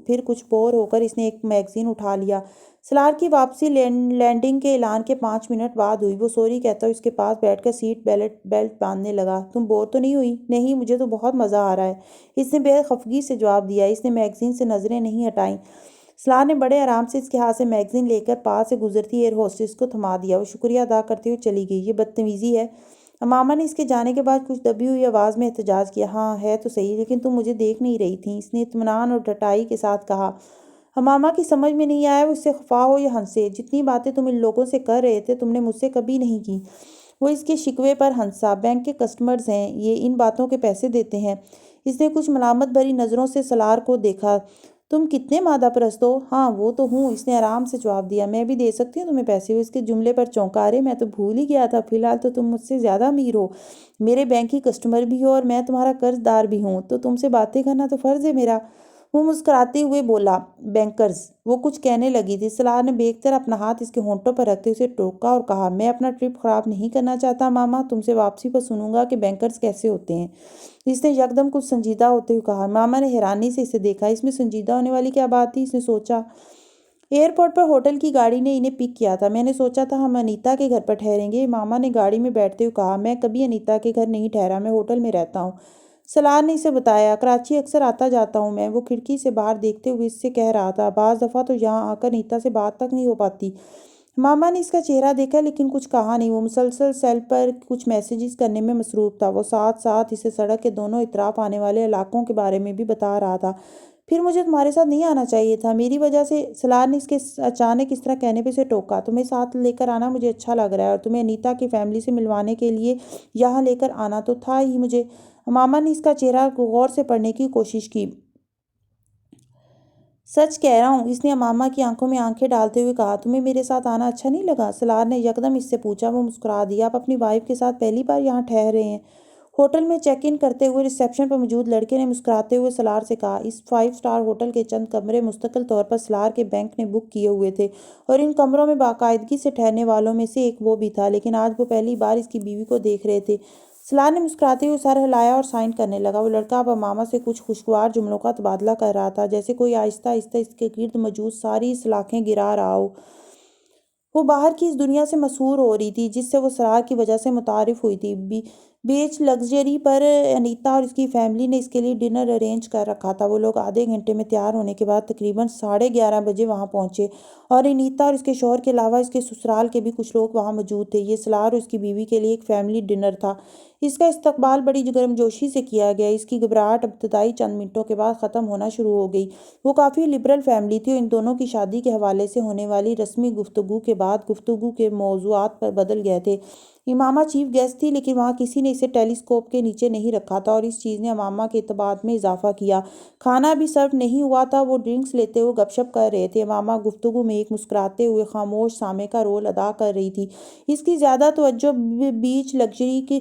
پھر کچھ بور ہو کر اس نے ایک میگزین اٹھا لیا۔ سلار کی واپسی لینڈنگ کے اعلان کے 5 منٹ بعد ہوئی۔ وہ سوری کہتا اس کے پاس بیٹھ کر سیٹ بیلٹ باندھنے لگا۔ تم بور تو نہیں ہوئی؟ نہیں، مجھے تو بہت مزہ آ رہا ہے، اس نے بے حد خفگی سے جواب دیا۔ اس نے میگزین سے نظریں نہیں ہٹائیں۔ سلار نے بڑے آرام سے اس کے ہاتھ سے میگزین لے کر پاس سے گزرتی ایئر ہوسٹس کو تھما دیا۔ وہ شکریہ ادا کرتے ہوئے چلی گئی۔ یہ بدتمیزی ہے، امامہ نے اس کے جانے کے بعد کچھ دبی ہوئی آواز میں احتجاج کیا۔ ہاں ہے تو صحیح، لیکن تم مجھے دیکھ نہیں رہی تھیں، اس نے اطمینان اور ڈٹائی کے ساتھ کہا۔ امامہ کی سمجھ میں نہیں آیا وہ اس سے خفا ہو یا ہنسے۔ جتنی باتیں تم ان لوگوں سے کر رہے تھے تم نے مجھ سے کبھی نہیں کی۔ وہ اس کے شکوے پر ہنسا۔ بینک کے کسٹمرز ہیں، یہ ان باتوں کے پیسے دیتے ہیں۔ اس نے کچھ ملامت بھری نظروں سے سلار کو دیکھا۔ تم کتنے مادہ پرست ہو؟ ہاں وہ تو ہوں، اس نے آرام سے جواب دیا۔ میں بھی دے سکتی ہوں تمہیں پیسے۔ وہ اس کے جملے پر چونکا۔ ارے میں تو بھول ہی گیا تھا، فی الحال تو تم مجھ سے زیادہ امیر ہو، میرے بینک کی کسٹمر بھی ہو اور میں تمہارا قرض دار بھی ہوں، تو تم سے باتیں کرنا تو فرض ہے میرا۔ وہ مسکراتے ہوئے بولا۔ بینکرز؟ وہ کچھ کہنے لگی تھی۔ سلار نے بیک طرح اپنا ہاتھ اس کے ہونٹوں پر رکھتے اسے ٹوکا اور کہا، میں اپنا ٹرپ خراب نہیں کرنا چاہتا ماما، تم سے واپسی پر سنوں گا کہ بینکرز کیسے ہوتے ہیں۔ اس نے یکدم کچھ سنجیدہ ہوتے ہوئے کہا۔ ماما نے حیرانی سے اسے دیکھا۔ اس میں سنجیدہ ہونے والی کیا بات تھی؟ اس نے سوچا۔ ایئرپورٹ پر ہوٹل کی گاڑی نے انہیں پک کیا تھا، میں نے سوچا تھا ہم انیتا کے گھر پر ٹھہریں گے۔ ماما نے گاڑی میں بیٹھتے ہوئے کہا۔ میں کبھی انیتا کے گھر نہیں ٹھہرا، میں ہوٹل میں رہتا ہوں۔ سلار نے اسے بتایا۔ کراچی اکثر آتا جاتا ہوں میں، وہ کھڑکی سے باہر دیکھتے ہوئے اس سے کہہ رہا تھا۔ بعض دفعہ تو یہاں آ کر انیتا سے بات تک نہیں ہو پاتی۔ ماما نے اس کا چہرہ دیکھا لیکن کچھ کہا نہیں۔ وہ مسلسل سیل پر کچھ میسیجز کرنے میں مصروف تھا۔ وہ ساتھ ساتھ اسے سڑک کے دونوں اطراف آنے والے علاقوں کے بارے میں بھی بتا رہا تھا۔ پھر مجھے تمہارے ساتھ نہیں آنا چاہیے تھا، میری وجہ سے۔ سلار نے اس کے اچانک اس طرح کہنے پہ اسے ٹوکا۔ تمہیں ساتھ لے کر آنا مجھے اچھا لگ رہا ہے، اور تمہیں انیتا کی فیملی سے ملوانے کے لیے یہاں لے کر آنا تو تھا ہی مجھے۔ ماما نے اس کا چہرہ غور سے پڑھنے کی کوشش کی۔ سچ کہہ رہا ہوں، اس نے امامہ کی آنکھوں میں آنکھیں ڈالتے ہوئے کہا۔ تمہیں میرے ساتھ آنا اچھا نہیں لگا؟ سلار نے یکدم اس سے پوچھا۔ وہ مسکرا دیا۔ آپ اپنی وائف کے ساتھ پہلی بار یہاں ٹھہر رہے ہیں؟ ہوٹل میں چیک ان کرتے ہوئے ریسیپشن پر موجود لڑکے نے مسکراتے ہوئے سلار سے کہا۔ اس 5 اسٹار ہوٹل کے چند کمرے مستقل طور پر سلار کے بینک نے بک کیے ہوئے تھے، اور ان کمروں میں باقاعدگی سے ٹھہرنے والوں میں سے ایک وہ بھی تھا، لیکن آج وہ پہلی بار اس کی بیوی کو دیکھ رہے تھے۔ سلار نے مسکراتے ہوئے سر ہلایا اور سائن کرنے لگا۔ وہ لڑکا اب امامہ سے کچھ خوشگوار جملوں کا تبادلہ کر رہا تھا، جیسے کوئی آہستہ آہستہ اس کے گرد موجود ساری سلاخیں گرا رہا ہو۔ وہ باہر کی اس دنیا سے مسحور ہو رہی تھی جس سے وہ سلار کی وجہ سے متعارف ہوئی تھی۔ بیچ لگژری پر انیتا اور اس کی فیملی نے اس کے لیے ڈنر ارینج کر رکھا تھا۔ وہ لوگ آدھے گھنٹے میں تیار ہونے کے بعد تقریباً 11:30 بجے وہاں پہنچے، اور انیتا اور اس کے شوہر کے علاوہ اس کے سسرال کے بھی کچھ لوگ وہاں موجود تھے۔ یہ سلار اور اس کی بیوی کے لیے ایک فیملی ڈنر تھا۔ اس کا استقبال بڑی گرمجوشی سے کیا گیا۔ اس کی گھبراہٹ ابتدائی چند منٹوں کے بعد ختم ہونا شروع ہو گئی۔ وہ کافی لبرل فیملی تھی، اور ان دونوں کی شادی کے حوالے سے ہونے والی رسمی گفتگو کے بعد گفتگو کے موضوعات پر بدل گئے تھے۔ امامہ چیف گیسٹ تھی، لیکن وہاں کسی نے اسے ٹیلیسکوپ کے نیچے نہیں رکھا تھا، اور اس چیز نے امامہ کے اعتماد میں اضافہ کیا۔ کھانا بھی سرو نہیں ہوا تھا۔ وہ ڈرنکس لیتے ہوئے گپ شپ کر رہے تھے۔ امامہ گفتگو میں ایک مسکراتے ہوئے خاموش سامع کا رول ادا کر رہی تھی۔ اس کی زیادہ توجہ بیچ لگژری کی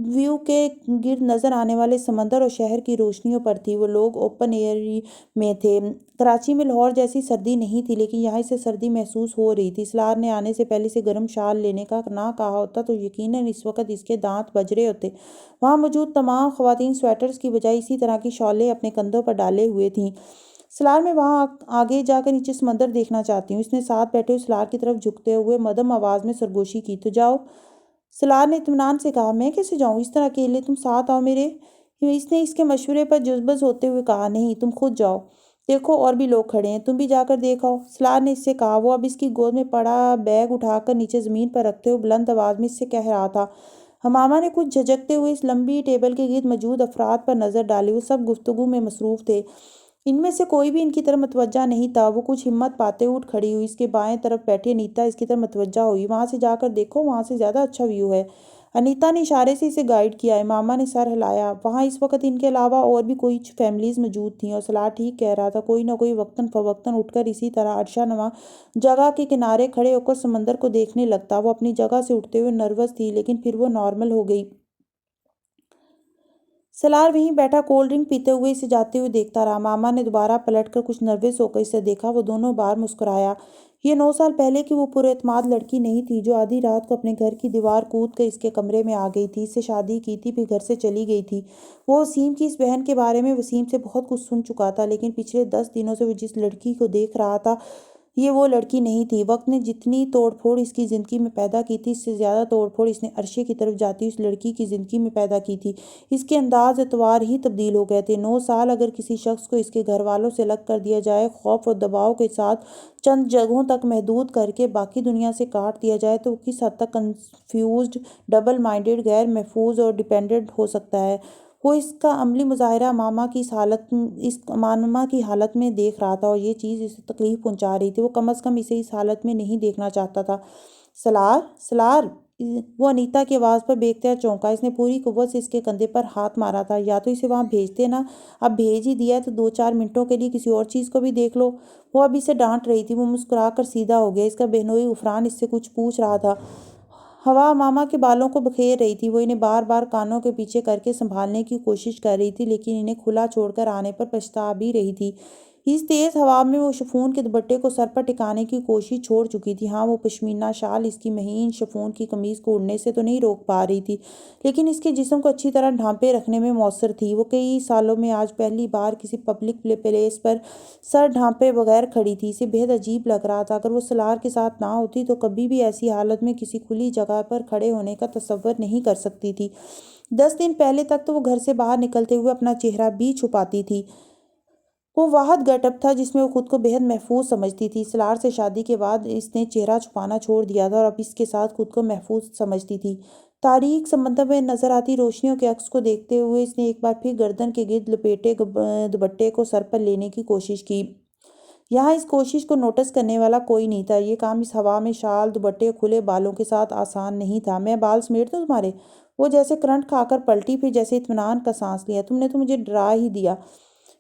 ویو کے گرد نظر آنے والے سمندر اور شہر کی روشنیوں پر تھی۔ وہ لوگ اوپن ایئر میں تھے۔ کراچی میں لاہور جیسی سردی نہیں تھی، لیکن یہاں اسے سردی محسوس ہو رہی تھی۔ سلار نے آنے سے پہلے اسے گرم شال لینے کا نہ کہا ہوتا تو یقیناً اس وقت اس کے دانت بج رہے ہوتے۔ وہاں موجود تمام خواتین سویٹرز کی بجائے اسی طرح کی شالیں اپنے کندھوں پر ڈالے ہوئے تھیں۔ سلار میں وہاں آگے جا کر نیچے سمندر دیکھنا چاہتی ہوں۔ اس نے ساتھ بیٹھے ہوئے سلار کی طرف جھکتے ہوئے مدھم آواز میں سرگوشی کی۔ تو جاؤ، سلار نے اطمینان سے کہا۔ میں کیسے جاؤں اس طرح اکیلے؟ تم ساتھ آؤ میرے۔ اس نے اس کے مشورے پر جزبز ہوتے ہوئے کہا۔ نہیں، تم خود جاؤ، دیکھو اور بھی لوگ کھڑے ہیں، تم بھی جا کر دیکھ آؤ، سلار نے اس سے کہا۔ وہ اب اس کی گود میں پڑا بیگ اٹھا کر نیچے زمین پر رکھتے ہوئے بلند آواز میں اس سے کہہ رہا تھا۔ امامہ نے کچھ جھجکتے ہوئے اس لمبی ٹیبل کے گرد موجود افراد پر نظر ڈالی۔ وہ سب گفتگو میں مصروف تھے، ان میں سے کوئی بھی ان کی طرف متوجہ نہیں تھا۔ وہ کچھ ہمت پاتے اٹھ کھڑی ہوئی۔ اس کے بائیں طرف بیٹھی انیتا اس کی طرف متوجہ ہوئی۔ وہاں سے جا کر دیکھو، وہاں سے زیادہ اچھا ویو ہے۔ انیتا نے اشارے سے اسے گائیڈ کیا۔ امامہ نے سر ہلایا۔ وہاں اس وقت ان کے علاوہ اور بھی کوئی فیملیز موجود تھیں، اور سلار ٹھیک کہہ رہا تھا۔ کوئی نہ کوئی وقتاً فوقتاً اٹھ کر اسی طرح عرشہ نما جگہ کے کنارے کھڑے ہو کر سمندر کو دیکھنے لگتا۔ وہ اپنی جگہ سے اٹھتے ہوئے نروس تھی، لیکن پھر وہ نارمل ہو گئی۔ سلار وہیں بیٹھا کولڈ ڈرنک پیتے ہوئے اسے جاتے ہوئے دیکھتا رہا۔ ماما نے دوبارہ پلٹ کر کچھ نروس ہو کر اسے دیکھا۔ وہ دونوں بار مسکرایا۔ یہ 9 سال پہلے کی وہ پراعتماد لڑکی نہیں تھی جو آدھی رات کو اپنے گھر کی دیوار کود کر اس کے کمرے میں آ گئی تھی، اس سے شادی کی تھی، پھر گھر سے چلی گئی تھی۔ وہ وسیم کی اس بہن کے بارے میں وسیم سے بہت کچھ سن چکا تھا، لیکن پچھلے 10 دنوں سے وہ جس لڑکی کو دیکھ رہا تھا یہ وہ لڑکی نہیں تھی۔ وقت نے جتنی توڑ پھوڑ اس کی زندگی میں پیدا کی تھی، اس سے زیادہ توڑ پھوڑ اس نے عرشے کی طرف جاتی اس لڑکی کی زندگی میں پیدا کی تھی۔ اس کے انداز اتوار ہی تبدیل ہو گئے تھے۔ 9 سال اگر کسی شخص کو اس کے گھر والوں سے الگ کر دیا جائے، خوف اور دباؤ کے ساتھ چند جگہوں تک محدود کر کے باقی دنیا سے کاٹ دیا جائے، تو وہ کس حد تک کنفیوزڈ، ڈبل مائنڈڈ، غیر محفوظ اور ڈیپینڈنٹ ہو سکتا ہے۔ وہ اس کا عملی مظاہرہ امامہ کی حالت میں دیکھ رہا تھا، اور یہ چیز اسے تکلیف پہنچا رہی تھی۔ وہ کم از کم اسے اس حالت میں نہیں دیکھنا چاہتا تھا۔ سلار، سلار! وہ انیتا کی آواز پر بے اختیار چونکا۔ اس نے پوری قوت سے اس کے کندھے پر ہاتھ مارا تھا۔ یا تو اسے وہاں بھیجتے نا، اب بھیج ہی دیا ہے تو 2-4 منٹوں کے لیے کسی اور چیز کو بھی دیکھ لو۔ وہ اب اسے ڈانٹ رہی تھی۔ وہ مسکرا کر سیدھا ہو گیا۔ اس کا بہنوئی غفران اس سے کچھ پوچھ رہا تھا۔ ہوا امامہ کے بالوں کو بکھیر رہی تھی۔ وہ انہیں بار بار کانوں کے پیچھے کر کے سنبھالنے کی کوشش کر رہی تھی، لیکن انہیں کھلا چھوڑ کر آنے پر پچھتا بھی رہی تھی۔ اس تیز ہوا میں وہ شفون کے دوپٹے کو سر پر ٹکانے کی کوشش چھوڑ چکی تھی۔ ہاں، وہ پشمینہ شال اس کی مہین شفون کی قمیض کو اڑنے سے تو نہیں روک پا رہی تھی، لیکن اس کے جسم کو اچھی طرح ڈھانپے رکھنے میں مؤثر تھی۔ وہ کئی سالوں میں آج پہلی بار کسی پبلک پلیس پر سر ڈھانپے بغیر کھڑی تھی۔ اسے بہت عجیب لگ رہا تھا۔ اگر وہ سلار کے ساتھ نہ ہوتی تو کبھی بھی ایسی حالت میں کسی کھلی جگہ پر کھڑے ہونے کا تصور نہیں کر سکتی تھی۔ 10 دن پہلے تک تو وہ گھر سے باہر نکلتے ہوئے اپنا چہرہ بھی چھپاتی تھی۔ وہ واحد گیٹ اپ تھا جس میں وہ خود کو بہت محفوظ سمجھتی تھی۔ سلار سے شادی کے بعد اس نے چہرہ چھپانا چھوڑ دیا تھا، اور اب اس کے ساتھ خود کو محفوظ سمجھتی تھی۔ تاریک سمندر میں نظر آتی روشنیوں کے عکس کو دیکھتے ہوئے اس نے ایک بار پھر گردن کے گرد لپیٹے دوپٹے کو سر پر لینے کی کوشش کی۔ یہاں اس کوشش کو نوٹس کرنے والا کوئی نہیں تھا۔ یہ کام اس ہوا میں شال، دوپٹے، کھلے بالوں کے ساتھ آسان نہیں تھا۔ میں بال سمیٹ دوں تمہارے؟ وہ جیسے کرنٹ کھا کر پلٹی، پھر جیسے اطمینان کا سانس لیا۔ تم نے تو مجھے ڈرا ہی دیا۔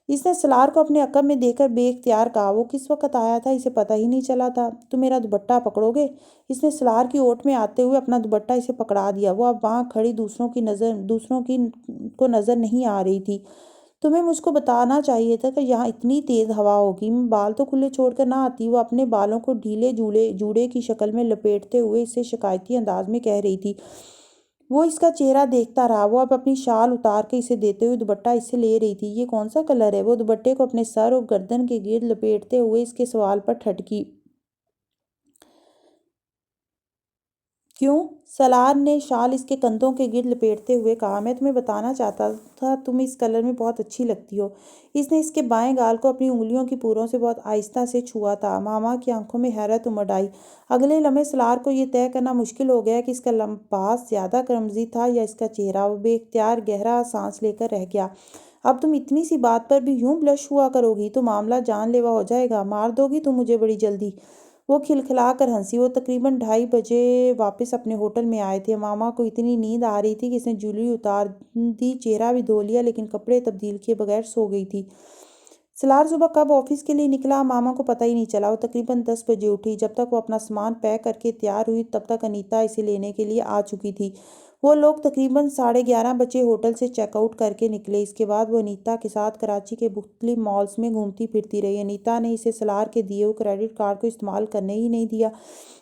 اس نے سلار کو اپنے عقب میں دیکھ کر بے اختیار کہا۔ وہ کس وقت آیا تھا اسے پتہ ہی نہیں چلا تھا۔ تم میرا دوپٹہ پکڑو گے؟ اس نے سلار کی اوٹ میں آتے ہوئے اپنا دوپٹہ اسے پکڑا دیا۔ وہ اب وہاں کھڑی دوسروں کی کو نظر نہیں آ رہی تھی۔ تمہیں مجھ کو بتانا چاہیے تھا کہ یہاں اتنی تیز ہوا ہوگی۔ میں بال تو کھلے چھوڑ کر نہ آتی۔ وہ اپنے بالوں کو ڈھیلے جوڑے کی شکل میں لپیٹتے ہوئے اس سے شکایتی انداز میں کہہ رہی تھی۔ وہ اس کا چہرہ دیکھتا رہا۔ وہ اب اپنی شال اتار کے اسے دیتے ہوئے دوپٹہ اس سے لے رہی تھی۔ یہ کون سا کلر ہے؟ وہ دوپٹے کو اپنے سر اور گردن کے گرد لپیٹتے ہوئے اس کے سوال پر ٹھٹکی۔ کیوں؟ سلار نے شال اس کے کندھوں کے گرد لپیٹتے ہوئے کہا۔ میں تمہیں بتانا چاہتا تھا تم اس کلر میں بہت اچھی لگتی ہو۔ اس نے اس کے بائیں گال کو اپنی انگلیوں کی پوروں سے بہت آہستہ سے چھوا تھا۔ ماما کی آنکھوں میں حیرت امڑ آئی۔ اگلے لمحے سلار کو یہ طے کرنا مشکل ہو گیا کہ اس کا لباس زیادہ کرمزی تھا یا اس کا چہرہ۔ وہ بے اختیار گہرا سانس لے کر رہ گیا۔ اب تم اتنی سی بات پر بھی یوں بلش ہوا کرو گی تو معاملہ جان لیوا ہو جائے گا۔ مار دو گی تم مجھے بڑی جلدی۔ وہ کھلکھلا کر ہنسی۔ وہ تقریباً 2:30 بجے واپس اپنے ہوٹل میں آئے تھے۔ ماما کو اتنی نیند آ رہی تھی کہ اس نے جویلری اتار دی، چہرہ بھی دھو لیا، لیکن کپڑے تبدیل کیے بغیر سو گئی تھی۔ سلار صبح کب آفس کے لیے نکلا ماما کو پتہ ہی نہیں چلا۔ وہ تقریباً 10 بجے اٹھی۔ جب تک وہ اپنا سامان پیک کر کے تیار ہوئی تب تک انیتا اسے لینے کے لیے آ چکی تھی۔ وہ لوگ تقریباً 11:30 بجے ہوٹل سے چیک آؤٹ کر کے نکلے۔ اس کے بعد وہ انیتا کے ساتھ کراچی کے مختلف مالز میں گھومتی پھرتی رہی۔ انیتا نے اسے سلار کے دیے ہوئے کریڈٹ کارڈ کو استعمال کرنے ہی نہیں دیا۔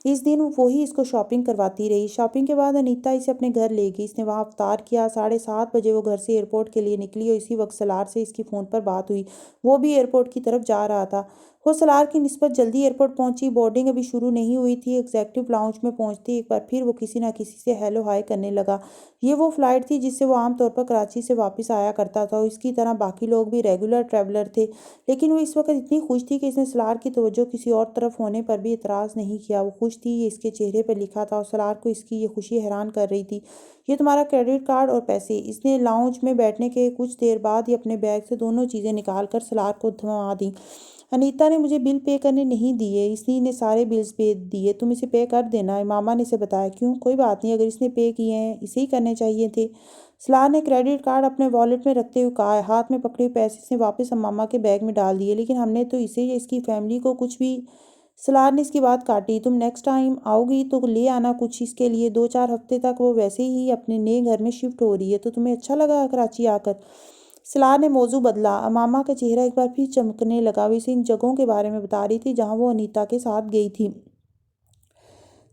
اس دن وہی اس کو شاپنگ کرواتی رہی۔ شاپنگ کے بعد انیتا اسے اپنے گھر لے گئی۔ اس نے وہاں افطار کیا۔ 7:30 بجے وہ گھر سے ایئرپورٹ کے لیے نکلی اور اسی وقت سلار سے اس کی فون پر بات ہوئی۔ وہ بھی ایئرپورٹ کی طرف جا رہا تھا۔ وہ سلار کی نسبت جلدی ایئرپورٹ پہنچی۔ بورڈنگ ابھی شروع نہیں ہوئی تھی۔ ایگزیکٹو لاؤنج میں پہنچتے ایک بار پھر وہ کسی نہ کسی سے ہیلو ہائی کرنے لگا۔ یہ وہ فلائٹ تھی جس سے وہ عام طور پر کراچی سے واپس آیا کرتا تھا، اور اس کی طرح باقی لوگ بھی ریگولر ٹریولر تھے، لیکن وہ اس وقت اتنی خوش تھی کہ اس نے سلار کی توجہ کسی اور طرف ہونے پر بھی اعتراض نہیں کیا۔ وہ خوش تھی، یہ اس کے چہرے پر لکھا تھا، اور سلار کو اس کی یہ خوشی حیران کر رہی تھی۔ یہ تمہارا کریڈٹ کارڈ اور پیسے۔ اس نے لاؤنج میں بیٹھنے کے کچھ دیر بعد ہی اپنے بیگ سے دونوں چیزیں نکال کر سلار کو تھما دیں۔ انیتا نے مجھے بل پے کرنے نہیں دیے، اسی نے سارے بلز پے دیے، تم اسے پے کر دینا۔ ماما نے اسے بتایا۔ کیوں؟ کوئی بات نہیں، اگر اس نے پے کیے ہیں اسے ہی کرنے چاہیے تھے۔ سلار نے کریڈٹ کارڈ اپنے والیٹ میں رکھتے ہوئے کہا۔ ہاتھ میں پکڑے ہوئے پیسے اس نے واپس ماما کے بیگ میں ڈال دیے۔ لیکن ہم نے تو اسے یا اس کی فیملی کو کچھ بھی… سلار نے اس کی بات کاٹی۔ تم نیکسٹ ٹائم آؤ گی تو لے آنا کچھ اس کے لیے، 2-4 ہفتے تک وہ ویسے ہی اپنے نئے گھر میں شفٹ ہو رہی ہے، تو تمہیں اچھا لگا کراچی آ کر؟ سلار نے موضوع بدلا۔ ماما کا چہرہ ایک بار پھر چمکنے لگا۔ وہ اسے ان جگہوں کے بارے میں بتا رہی تھی جہاں وہ انیتا کے ساتھ گئی تھی۔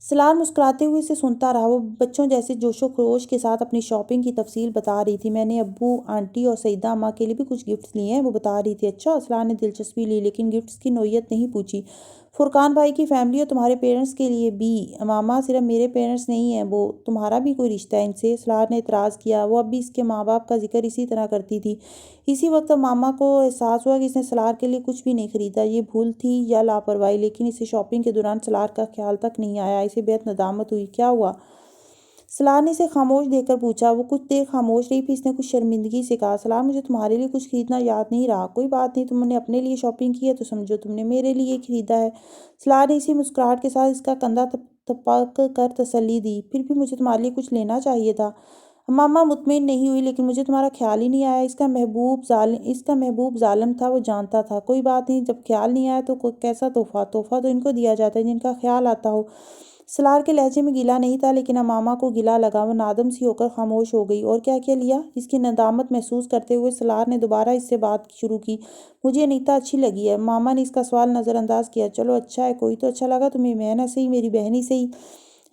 سلار مسکراتے ہوئے اسے سنتا رہا۔ وہ بچوں جیسے جوش و خروش کے ساتھ اپنی شاپنگ کی تفصیل بتا رہی تھی۔ میں نے ابو، آنٹی اور سعیدہ اماں کے لیے بھی کچھ گفٹس لیے ہیں، وہ بتا رہی تھی۔ اچھا؟ سلار نے دلچسپی لی، لیکن گفٹس کی نوعیت نہیں پوچھی۔ فرقان بھائی کی فیملی اور تمہارے پیرنٹس کے لیے بھی۔ ماما، صرف میرے پیرنٹس نہیں ہیں وہ، تمہارا بھی کوئی رشتہ ہے ان سے؟ سلار نے اعتراض کیا۔ وہ اب بھی اس کے ماں باپ کا ذکر اسی طرح کرتی تھی۔ اسی وقت اب ماما کو احساس ہوا کہ اس نے سلار کے لیے کچھ بھی نہیں خریدا۔ یہ بھول تھی یا لاپرواہی، لیکن اسے شاپنگ کے دوران سلار کا خیال تک نہیں آیا۔ اسے بہت ندامت ہوئی۔ کیا ہوا؟ سلار نے اسے خاموش دیکھ کر پوچھا۔ وہ کچھ دیر خاموش رہی، پھر اس نے کچھ شرمندگی سے کہا، سلار مجھے تمہارے لیے کچھ خریدنا یاد نہیں رہا۔ کوئی بات نہیں، تم نے اپنے لیے شاپنگ کی ہے تو سمجھو تم نے میرے لیے خریدا ہے۔ سلار نے اسی مسکراہٹ کے ساتھ اس کا کندھا تھپک کر تسلی دی۔ پھر بھی مجھے تمہارے لیے کچھ لینا چاہیے تھا۔ ماما مطمئن نہیں ہوئی۔ لیکن مجھے تمہارا خیال ہی نہیں آیا۔ اس کا محبوب ظالم تھا، وہ جانتا تھا۔ کوئی بات نہیں، جب خیال نہیں آیا تو کیسا تحفہ؟ تحفہ تو ان کو دیا جاتا ہے جن کا خیال آتا ہو۔ سلار کے لہجے میں گلہ نہیں تھا، لیکن اب ماما کو گلہ لگا۔ وہ نادم سی ہو کر خاموش ہو گئی۔ اور کیا کیا لیا؟ اس کی ندامت محسوس کرتے ہوئے سلار نے دوبارہ اس سے بات شروع کی۔ مجھے انیتا اچھی لگی ہے۔ ماما نے اس کا سوال نظر انداز کیا۔ چلو اچھا ہے، کوئی تو اچھا لگا تمہیں، میں نہ صحیح، میری بہن ہی صحیح۔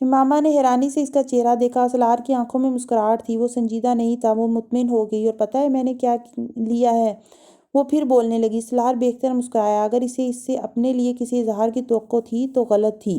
ماما نے حیرانی سے اس کا چہرہ دیکھا۔ سلار کی آنکھوں میں مسکراہٹ تھی، وہ سنجیدہ نہیں تھا۔ وہ مطمئن ہو گئی۔ اور پتہ ہے میں نے کیا لیا ہے؟ وہ پھر بولنے لگی۔ سلار بے اختیار مسکرایا۔ اگر اسے اس سے اپنے لیے کسی اظہار کی توقع تھی تو غلط تھی۔